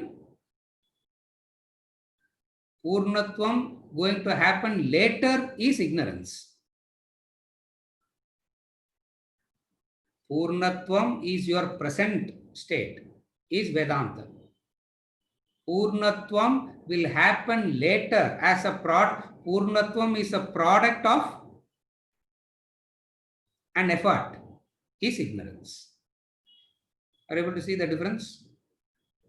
Purnatvam going to happen later is ignorance. Purnatvam is your present state, is Vedanta. Purnatvam will happen later as a product. Purnatvam is a product of an effort, is ignorance. Are you able to see the difference?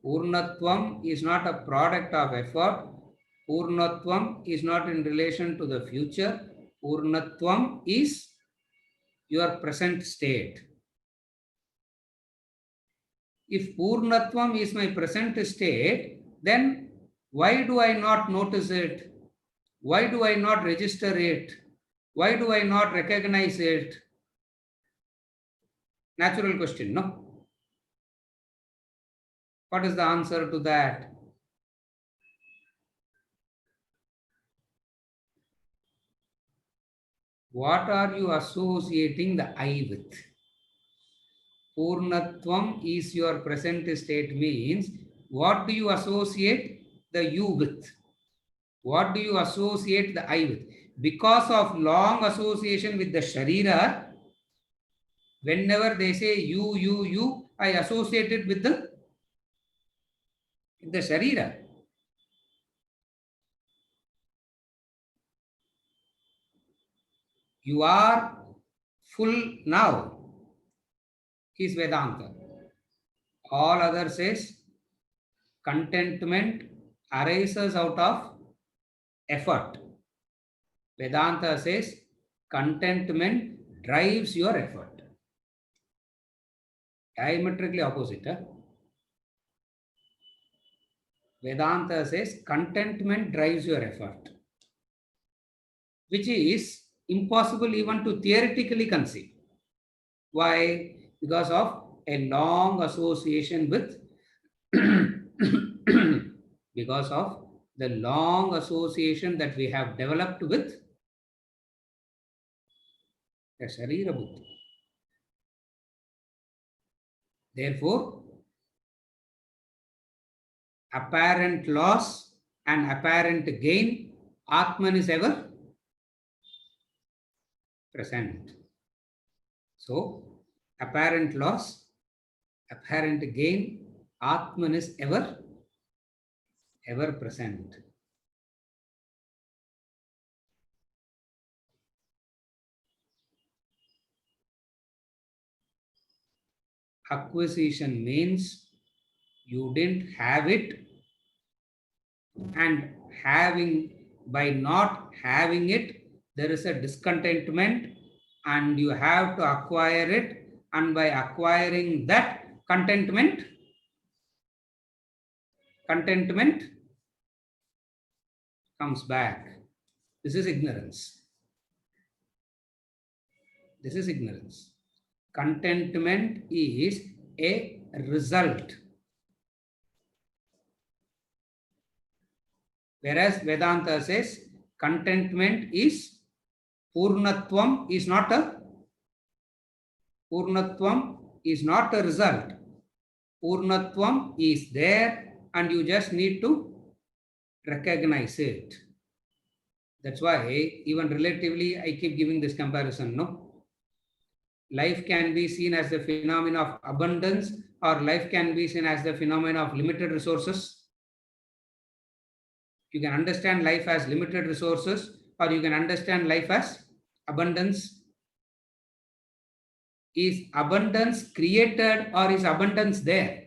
Purnatvam is not a product of effort. Purnatvam is not in relation to the future. Purnatvam is your present state. If Purnatvam is my present state, then why do I not notice it? Why do I not register it? Why do I not recognize it? Natural question, no? What is the answer to that? What are you associating the I with? Purnatvam is your present state means, what do you associate the you with? What do you associate the I with? Because of long association with the Sharira, whenever they say you, I associate it with the Sharira. You are full now, is Vedanta. All others says contentment arises out of effort. Vedanta says contentment drives your effort. Diametrically opposite. Vedanta says contentment drives your effort, which is impossible even to theoretically conceive. Why? Because of a long association with because of the long association that we have developed with the Sharira Buddhi. Therefore, apparent loss and apparent gain, Atman is ever present. So, apparent loss, apparent gain, Atman is ever present. Acquisition means you didn't have it, and by not having it, there is a discontentment, and you have to acquire it, and by acquiring that contentment comes back. This is ignorance. This is ignorance. Contentment is a result. Whereas Vedanta says contentment is Purnatvam is not a result. Purnatvam is there and you just need to recognize it. That's why even relatively I keep giving this comparison, no? Life can be seen as the phenomenon of abundance, or life can be seen as the phenomenon of limited resources. You can understand life as limited resources, or you can understand life as abundance. Is abundance created or is abundance there?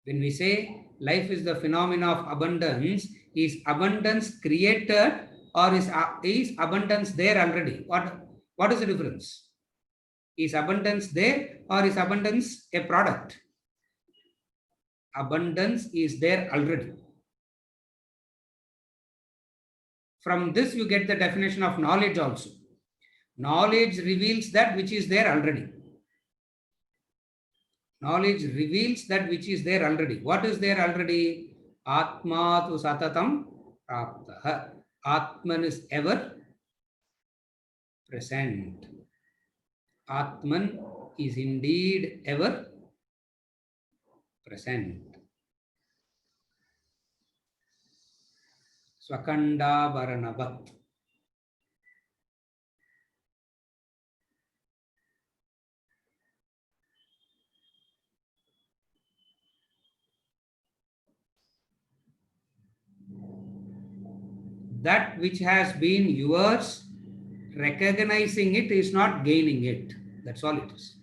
When we say life is the phenomenon of abundance, is abundance created or is abundance there already? What is the difference? Is abundance there or is abundance a product? Abundance is there already. From this you get the definition of knowledge also. Knowledge reveals that which is there already. Knowledge reveals that which is there already. What is there already? Atma tu satatam praptaha. Atman is ever present. Atman is indeed ever present. Swakanda Varanavat. That which has been yours, recognizing it is not gaining it. That's all it is.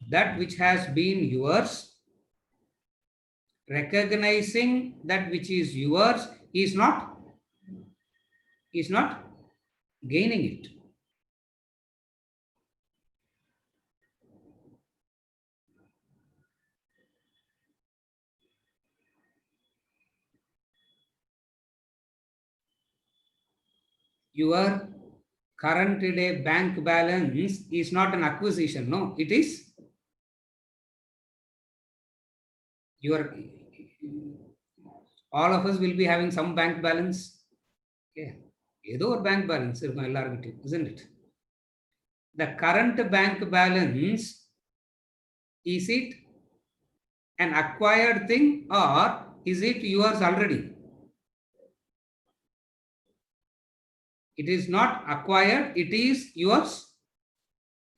That which has been yours, recognizing that which is yours is not gaining it. Your current day bank balance is not an acquisition. No, it is all of us will be having some bank balance. Okay. Either bank balance, isn't it? The current bank balance, is it an acquired thing or is it yours already? It is not acquired, it is yours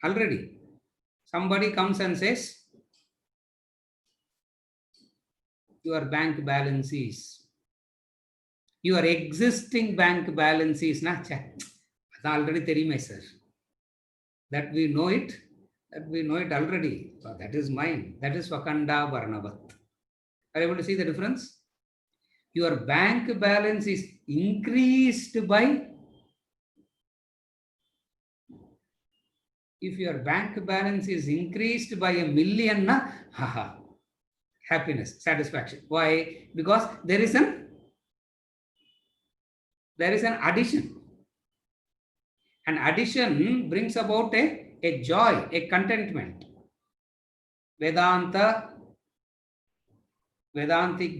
already. Somebody comes and says, your bank balance is, your existing bank balance is, that's already therime, sir. That we know it already. So that is mine. That is Vakanda Varnavat. Are you able to see the difference? Your bank balance is increased by, if your bank balance is increased by 1 million, happiness, satisfaction. Why? Because there is an addition. An addition brings about a joy, a contentment. Vedantic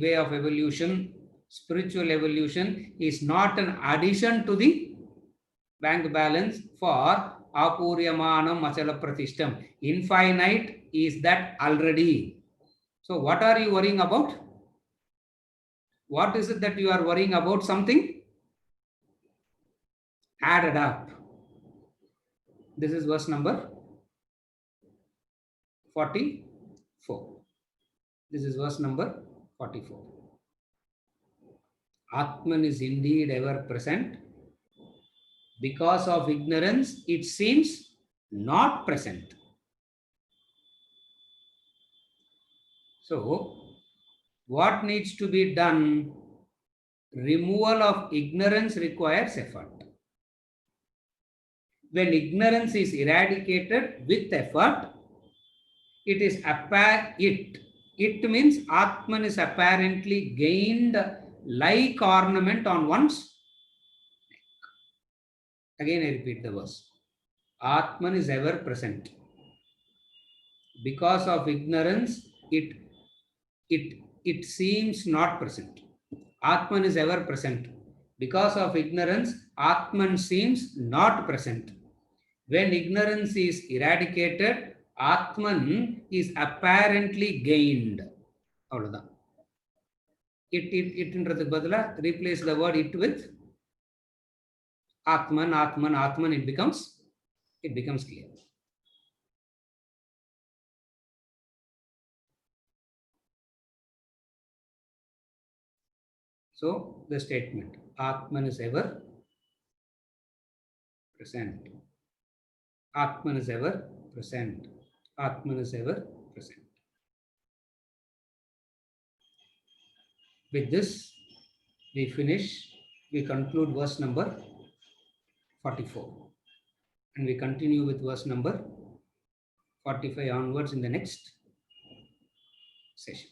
way of evolution, spiritual evolution is not an addition to the bank balance for apuryamanam achala pratishtam. Infinite is that already. So what are you worrying about? What is it that you are worrying about? Something added up. This is verse number 44. This is verse number 44. Atman is indeed ever present. Because of ignorance, it seems not present. So, what needs to be done? Removal of ignorance requires effort. When ignorance is eradicated with effort, it is it means Atman is apparently gained like ornament on one's neck. Again, I repeat the verse. Atman is ever present. Because of ignorance, it seems not present. Atman is ever present. Because of ignorance, Atman seems not present. When ignorance is eradicated, Atman is apparently gained. Avladhan. It replace the word it with Atman, it becomes clear. So the statement, Atman is ever present. Atman is ever present. Atman is ever present. With this, we conclude verse number 44. And we continue with verse number 45 onwards in the next session.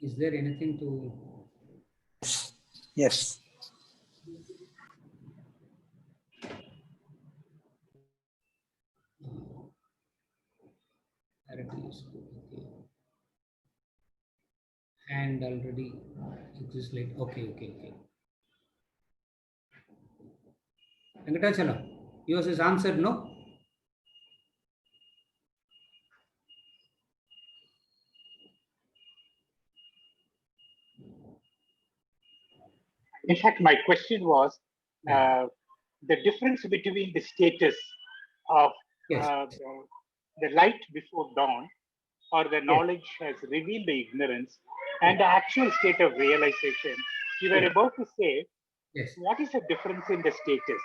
Is there anything to... Yes. And already exists like okay. Venkatachalam, yours is answered, no? In fact, my question was the difference between the status of the light before dawn, or the knowledge has revealed the ignorance, and the actual state of realization. You were about to say, what is the difference in the status?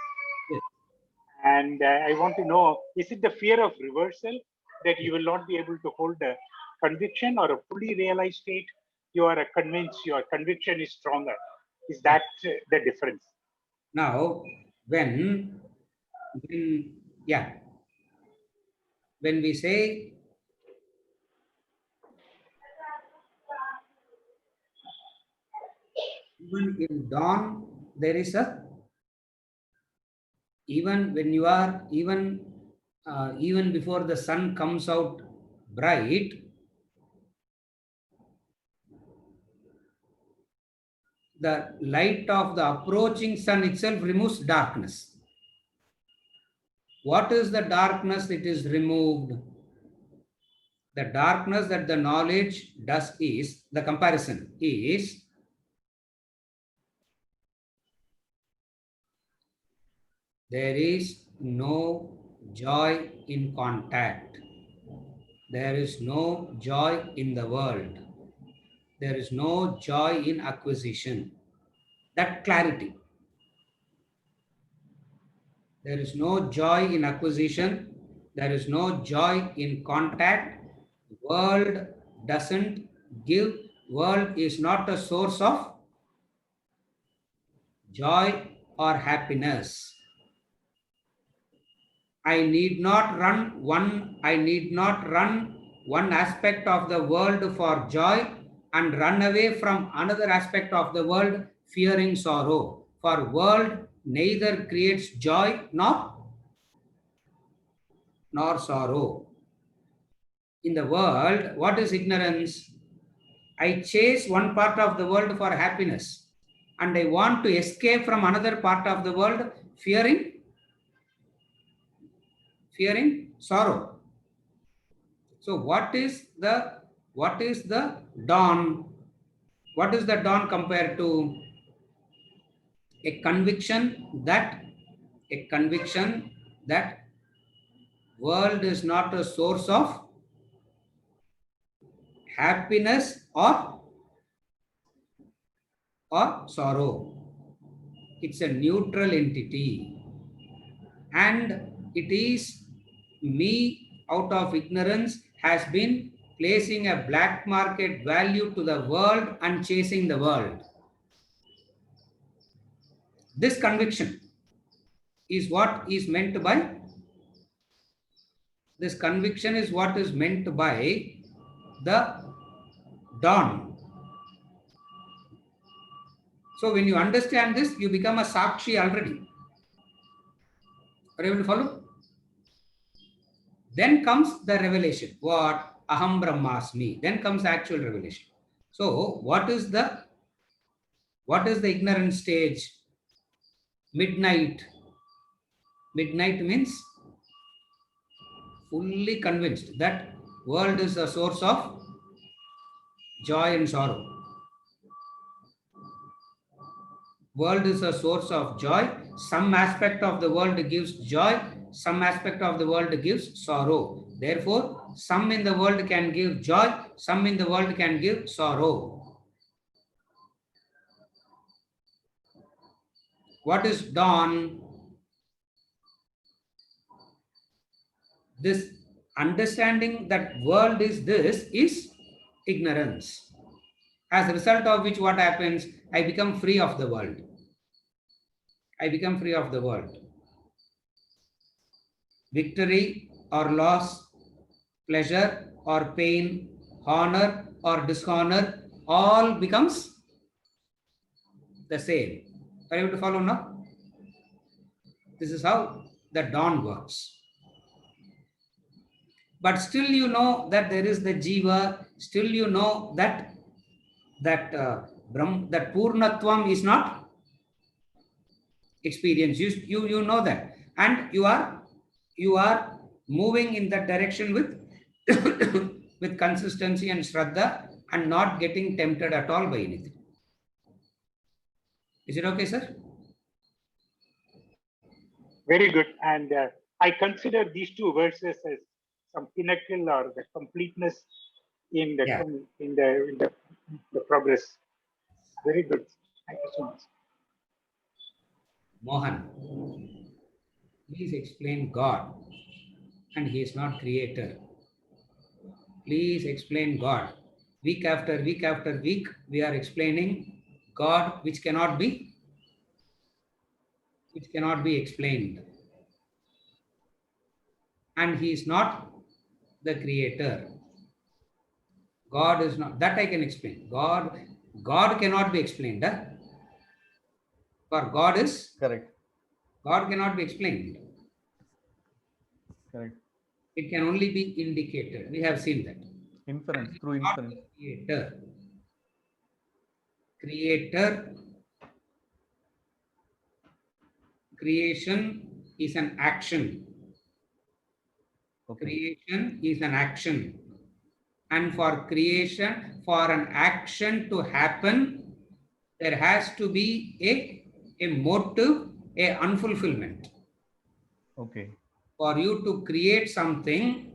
And I want to know, is it the fear of reversal that you will not be able to hold a conviction, or a fully realized state? You are convinced, your conviction is stronger. Is that the difference? Now, when we say even in dawn, there is even when you are even before the sun comes out bright, the light of the approaching sun itself removes darkness. What is the darkness that is removed? The darkness that the knowledge does is, the comparison is, there is no joy in contact. There is no joy in the world. There is no joy in acquisition. That clarity. There is no joy in acquisition. There is no joy in contact. World doesn't give. World is not a source of joy or happiness. I need not run one aspect of the world for joy and run away from another aspect of the world fearing sorrow. For world neither creates joy nor sorrow. In the world, what is ignorance? I chase one part of the world for happiness, and I want to escape from another part of the world fearing sorrow. So what is the dawn. What is the dawn compared to? A conviction that world is not a source of happiness or sorrow. It's a neutral entity. And it is me, out of ignorance, has been placing a black market value to the world and chasing the world. This conviction is what is meant by the dawn. So when you understand this, you become a Sakshi already. Are you able to follow? Then comes the revelation. What? Aham Brahmasmi. Then comes the actual revelation. So what is the ignorant stage? Midnight. Midnight means fully convinced that world is a source of joy and sorrow. World is a source of joy. Some aspect of the world gives joy. Some aspect of the world gives sorrow. Therefore, some in the world can give joy. Some in the world can give sorrow. What is dawn? This understanding that world is this is ignorance. As a result of which, what happens? I become free of the world. I become free of the world. Victory or loss, pleasure or pain, honor or dishonor, all becomes the same. Are you able to follow now? This is how the dawn works. But still you know that there is the jiva, still you know that Purnatvam is not experienced. You know that. And you are moving in that direction with with consistency and shraddha and not getting tempted at all by anything. Is it okay, sir? Very good. And I consider these two verses as some pinnacle or the completeness in the progress. Very good. Thank you so much. Mohan, please explain God, and he is not creator. Please explain God. Week after week after week, we are explaining God, which cannot be explained. And he is not the creator. God is not. That I can explain. God cannot be explained. Huh? For God is correct. God cannot be explained. Correct. It can only be indicated. We have seen that. Inference, through inference. Creation is an action. Okay. Creation is an action. And for an action to happen, there has to be a motive, a unfulfillment. Okay. For you to create something,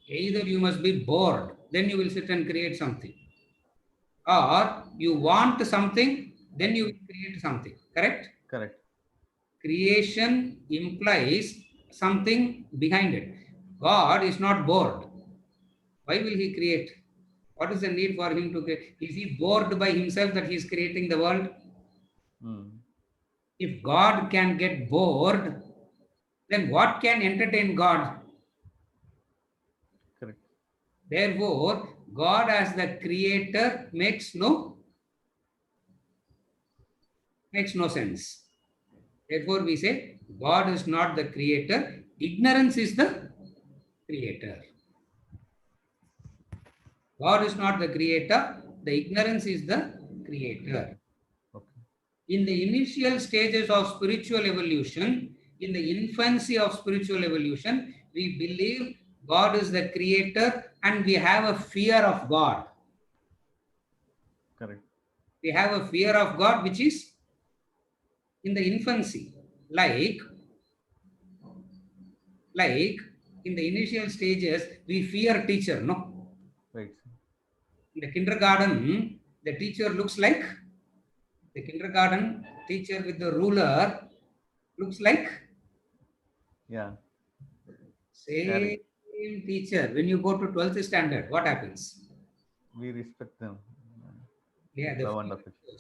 either you must be bored, then you will sit and create something. Or you want something, then you will create something. Correct? Correct. Creation implies something behind it. God is not bored. Why will he create? What is the need for him to create? Is he bored by himself that he is creating the world? If God can get bored, then what can entertain God? Correct. Therefore, God as the creator makes no sense. Therefore, we say God is not the creator. Ignorance is the creator. God is not the creator. The ignorance is the creator. Okay. In the initial stages of spiritual evolution, in the infancy of spiritual evolution, we believe God is the creator and we have a fear of God. Correct. We have a fear of God which is in the infancy. Like in the initial stages, we fear teacher, no? Right. In the kindergarten, the teacher looks like, the kindergarten teacher with the ruler looks like Yeah. same teacher. When you go to 12th standard, what happens? We respect them. Yeah, Love and affection.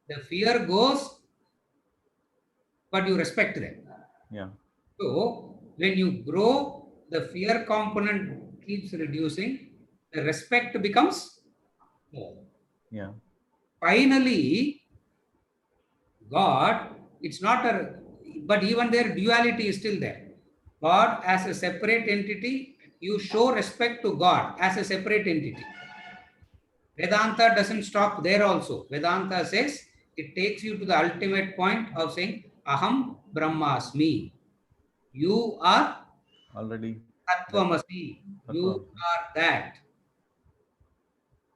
the fear goes, but you respect them. Yeah. So when you grow, the fear component keeps reducing, the respect becomes more. Yeah. Finally, God, it's not a, but even their duality is still there. God as a separate entity, you show respect to God as a separate entity. Vedanta doesn't stop there also. Vedanta says it takes you to the ultimate point of saying, Aham Brahmasmi. You are Already. Tattvamasi. You are that.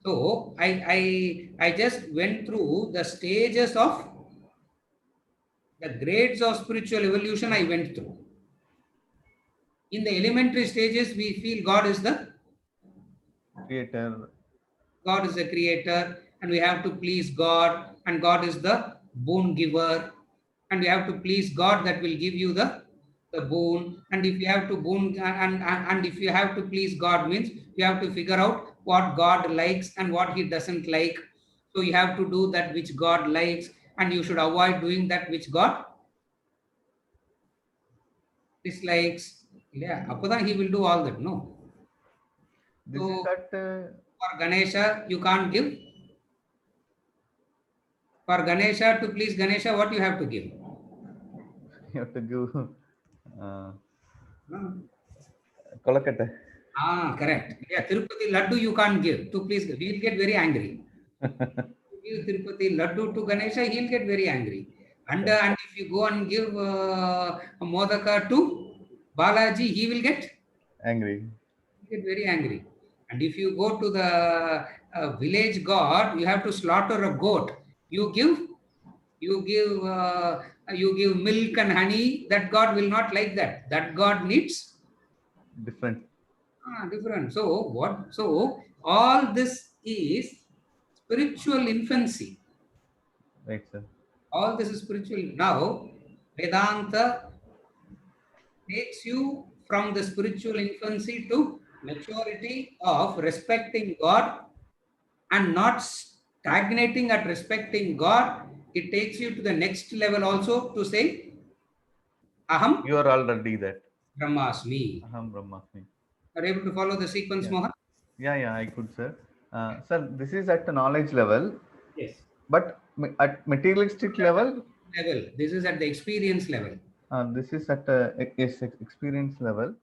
So I just went through the stages of the grades of spiritual evolution I went through. In the elementary stages, we feel God is the Creator. creator, and we have to please God, and God is the boon giver, and we have to please God that will give you the boon. And if you have to boon and if you have to please God means you have to figure out what God likes and what he doesn't like. So you have to do that which God likes, and you should avoid doing that which God dislikes. Yeah, appada he will do all that. No. This So is that. for Ganesha, you can't give. For Ganesha, to please Ganesha, what you have to give? You have to give. No. Kolakata. Correct. Yeah, Tirupati Laddu you can't give. To please, he will get very angry. Give Tirupati Laddu to Ganesha, he'll get very angry. And if you go and give a Modaka to Balaji, he will get Angry. very angry. And if you go to the village god, you have to slaughter a goat. You give milk and honey. That god will not like that. That god needs Different. different. So what? So all this is spiritual infancy. Right, sir. All this is spiritual. Now, Vedanta takes you from the spiritual infancy to maturity of respecting God and not stagnating at respecting God. It takes you to the next level also to say, Aham You are already that. Brahmasmi. Aham Brahmasmi. Are you able to follow the sequence, Yeah. Mohan? Yeah, I could, sir. Sir, this is at the knowledge level, Yes. but at materialistic level, This is at the experience level. this is at experience level.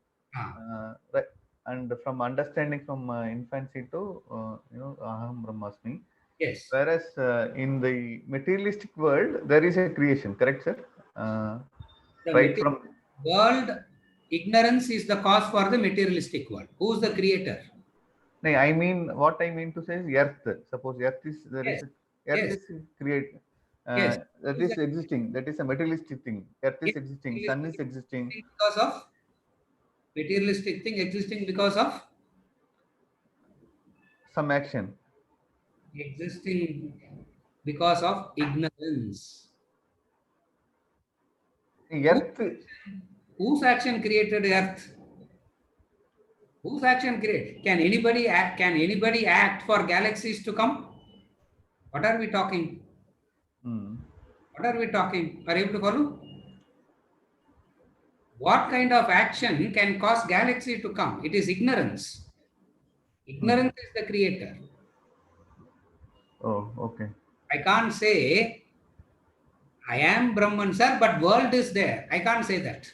Right. And from understanding from infancy to, Aham Brahmasmi. Yes. Whereas in the materialistic world, there is a creation, correct, sir? Right from world, ignorance is the cause for the materialistic world. Who is the creator? No, I mean, what I mean to say is Earth. Suppose Earth is there Yes. is Earth is create. Yes. That is existing. That is a materialistic thing. Earth is existing. Sun is existing. Because of materialistic thing existing because of Some action. Existing because of ignorance. Earth. Whose action created Earth? Whose action created? Can anybody act? Can anybody act for galaxies to come? What are we talking? What are we talking? Are you able to follow? What kind of action can cause galaxy to come? It is ignorance. Ignorance is the creator. Oh, okay. I can't say I am Brahman, sir, but world is there. I can't say that.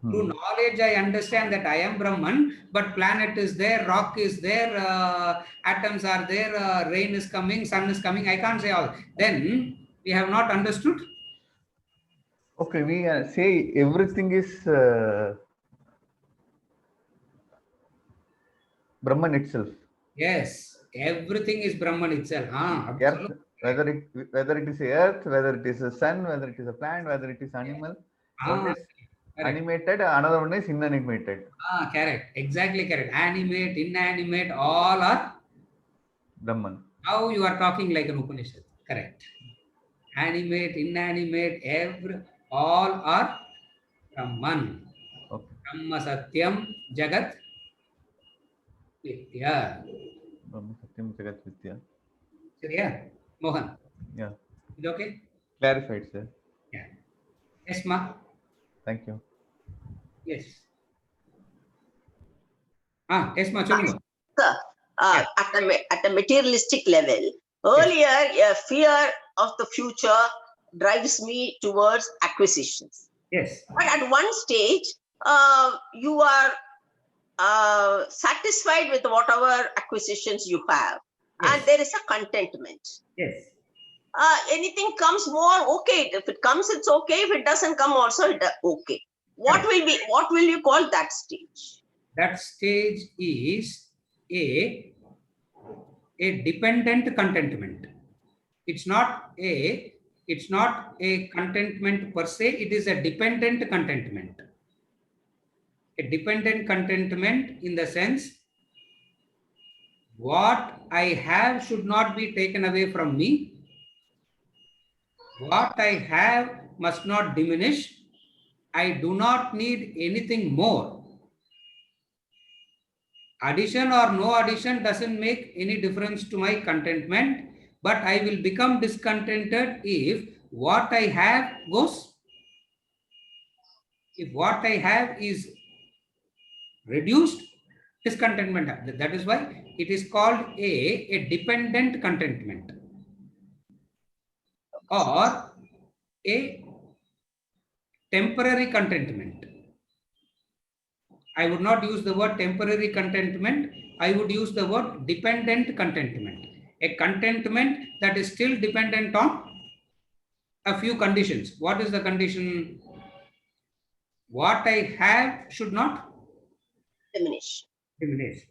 Through knowledge, I understand that I am Brahman, but planet is there, rock is there, atoms are there, rain is coming, sun is coming. I can't say all. Then we have not understood. Okay, we say everything is Brahman itself. Yes, everything is Brahman itself. Earth, Absolutely. whether it is a earth, whether it is a sun, whether it is a plant, whether it is animal. One is Correct. animated, another one is inanimated. Correct. Exactly correct. Animate, inanimate, all are Brahman. How you are talking like an Upanishad. Correct. Animate, inanimate, all are Brahman. Okay. Brahma Satyam Jagat Vidya. Brahma Satyam Jagat Vidya. சரியா? Mohan. Yeah. Is it okay? Clarified, sir. Yeah. Yes, ma. Thank you. Yes. Yes, ma. சொல்லுங்க. Sir, at a materialistic level, earlier a fear of the future drives me towards acquisitions. Yes. But at one stage, you are satisfied with whatever acquisitions you have, and Yes. there is a contentment. Yes. Anything comes more, okay. If it comes, it's okay. If it doesn't come, also okay. What will you call that stage? That stage is a dependent contentment. It's not a contentment per se, it is a dependent contentment. A dependent contentment in the sense what I have should not be taken away from me. What I have must not diminish. I do not need anything more. Addition or no addition doesn't make any difference to my contentment, but I will become discontented if what I have goes. If what I have is reduced, discontentment. That is why it is called a dependent contentment or a temporary contentment. I would not use the word temporary contentment. I would use the word dependent contentment. A contentment that is still dependent on a few conditions. What is the condition? What I have should not Diminish.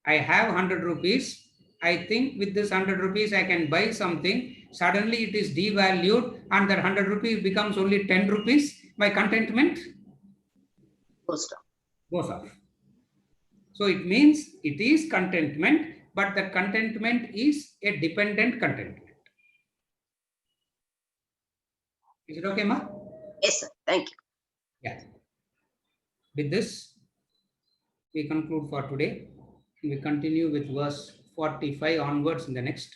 I have 100 rupees. I think with this 100 rupees, I can buy something. Suddenly it is devalued and that 100 rupees becomes only 10 rupees. My contentment Goes down. goes off. So it means it is contentment, but the contentment is a dependent contentment. Is it okay, ma? Yes, sir. Thank you. Yeah. With this, we conclude for today. We continue with verse 45 onwards in the next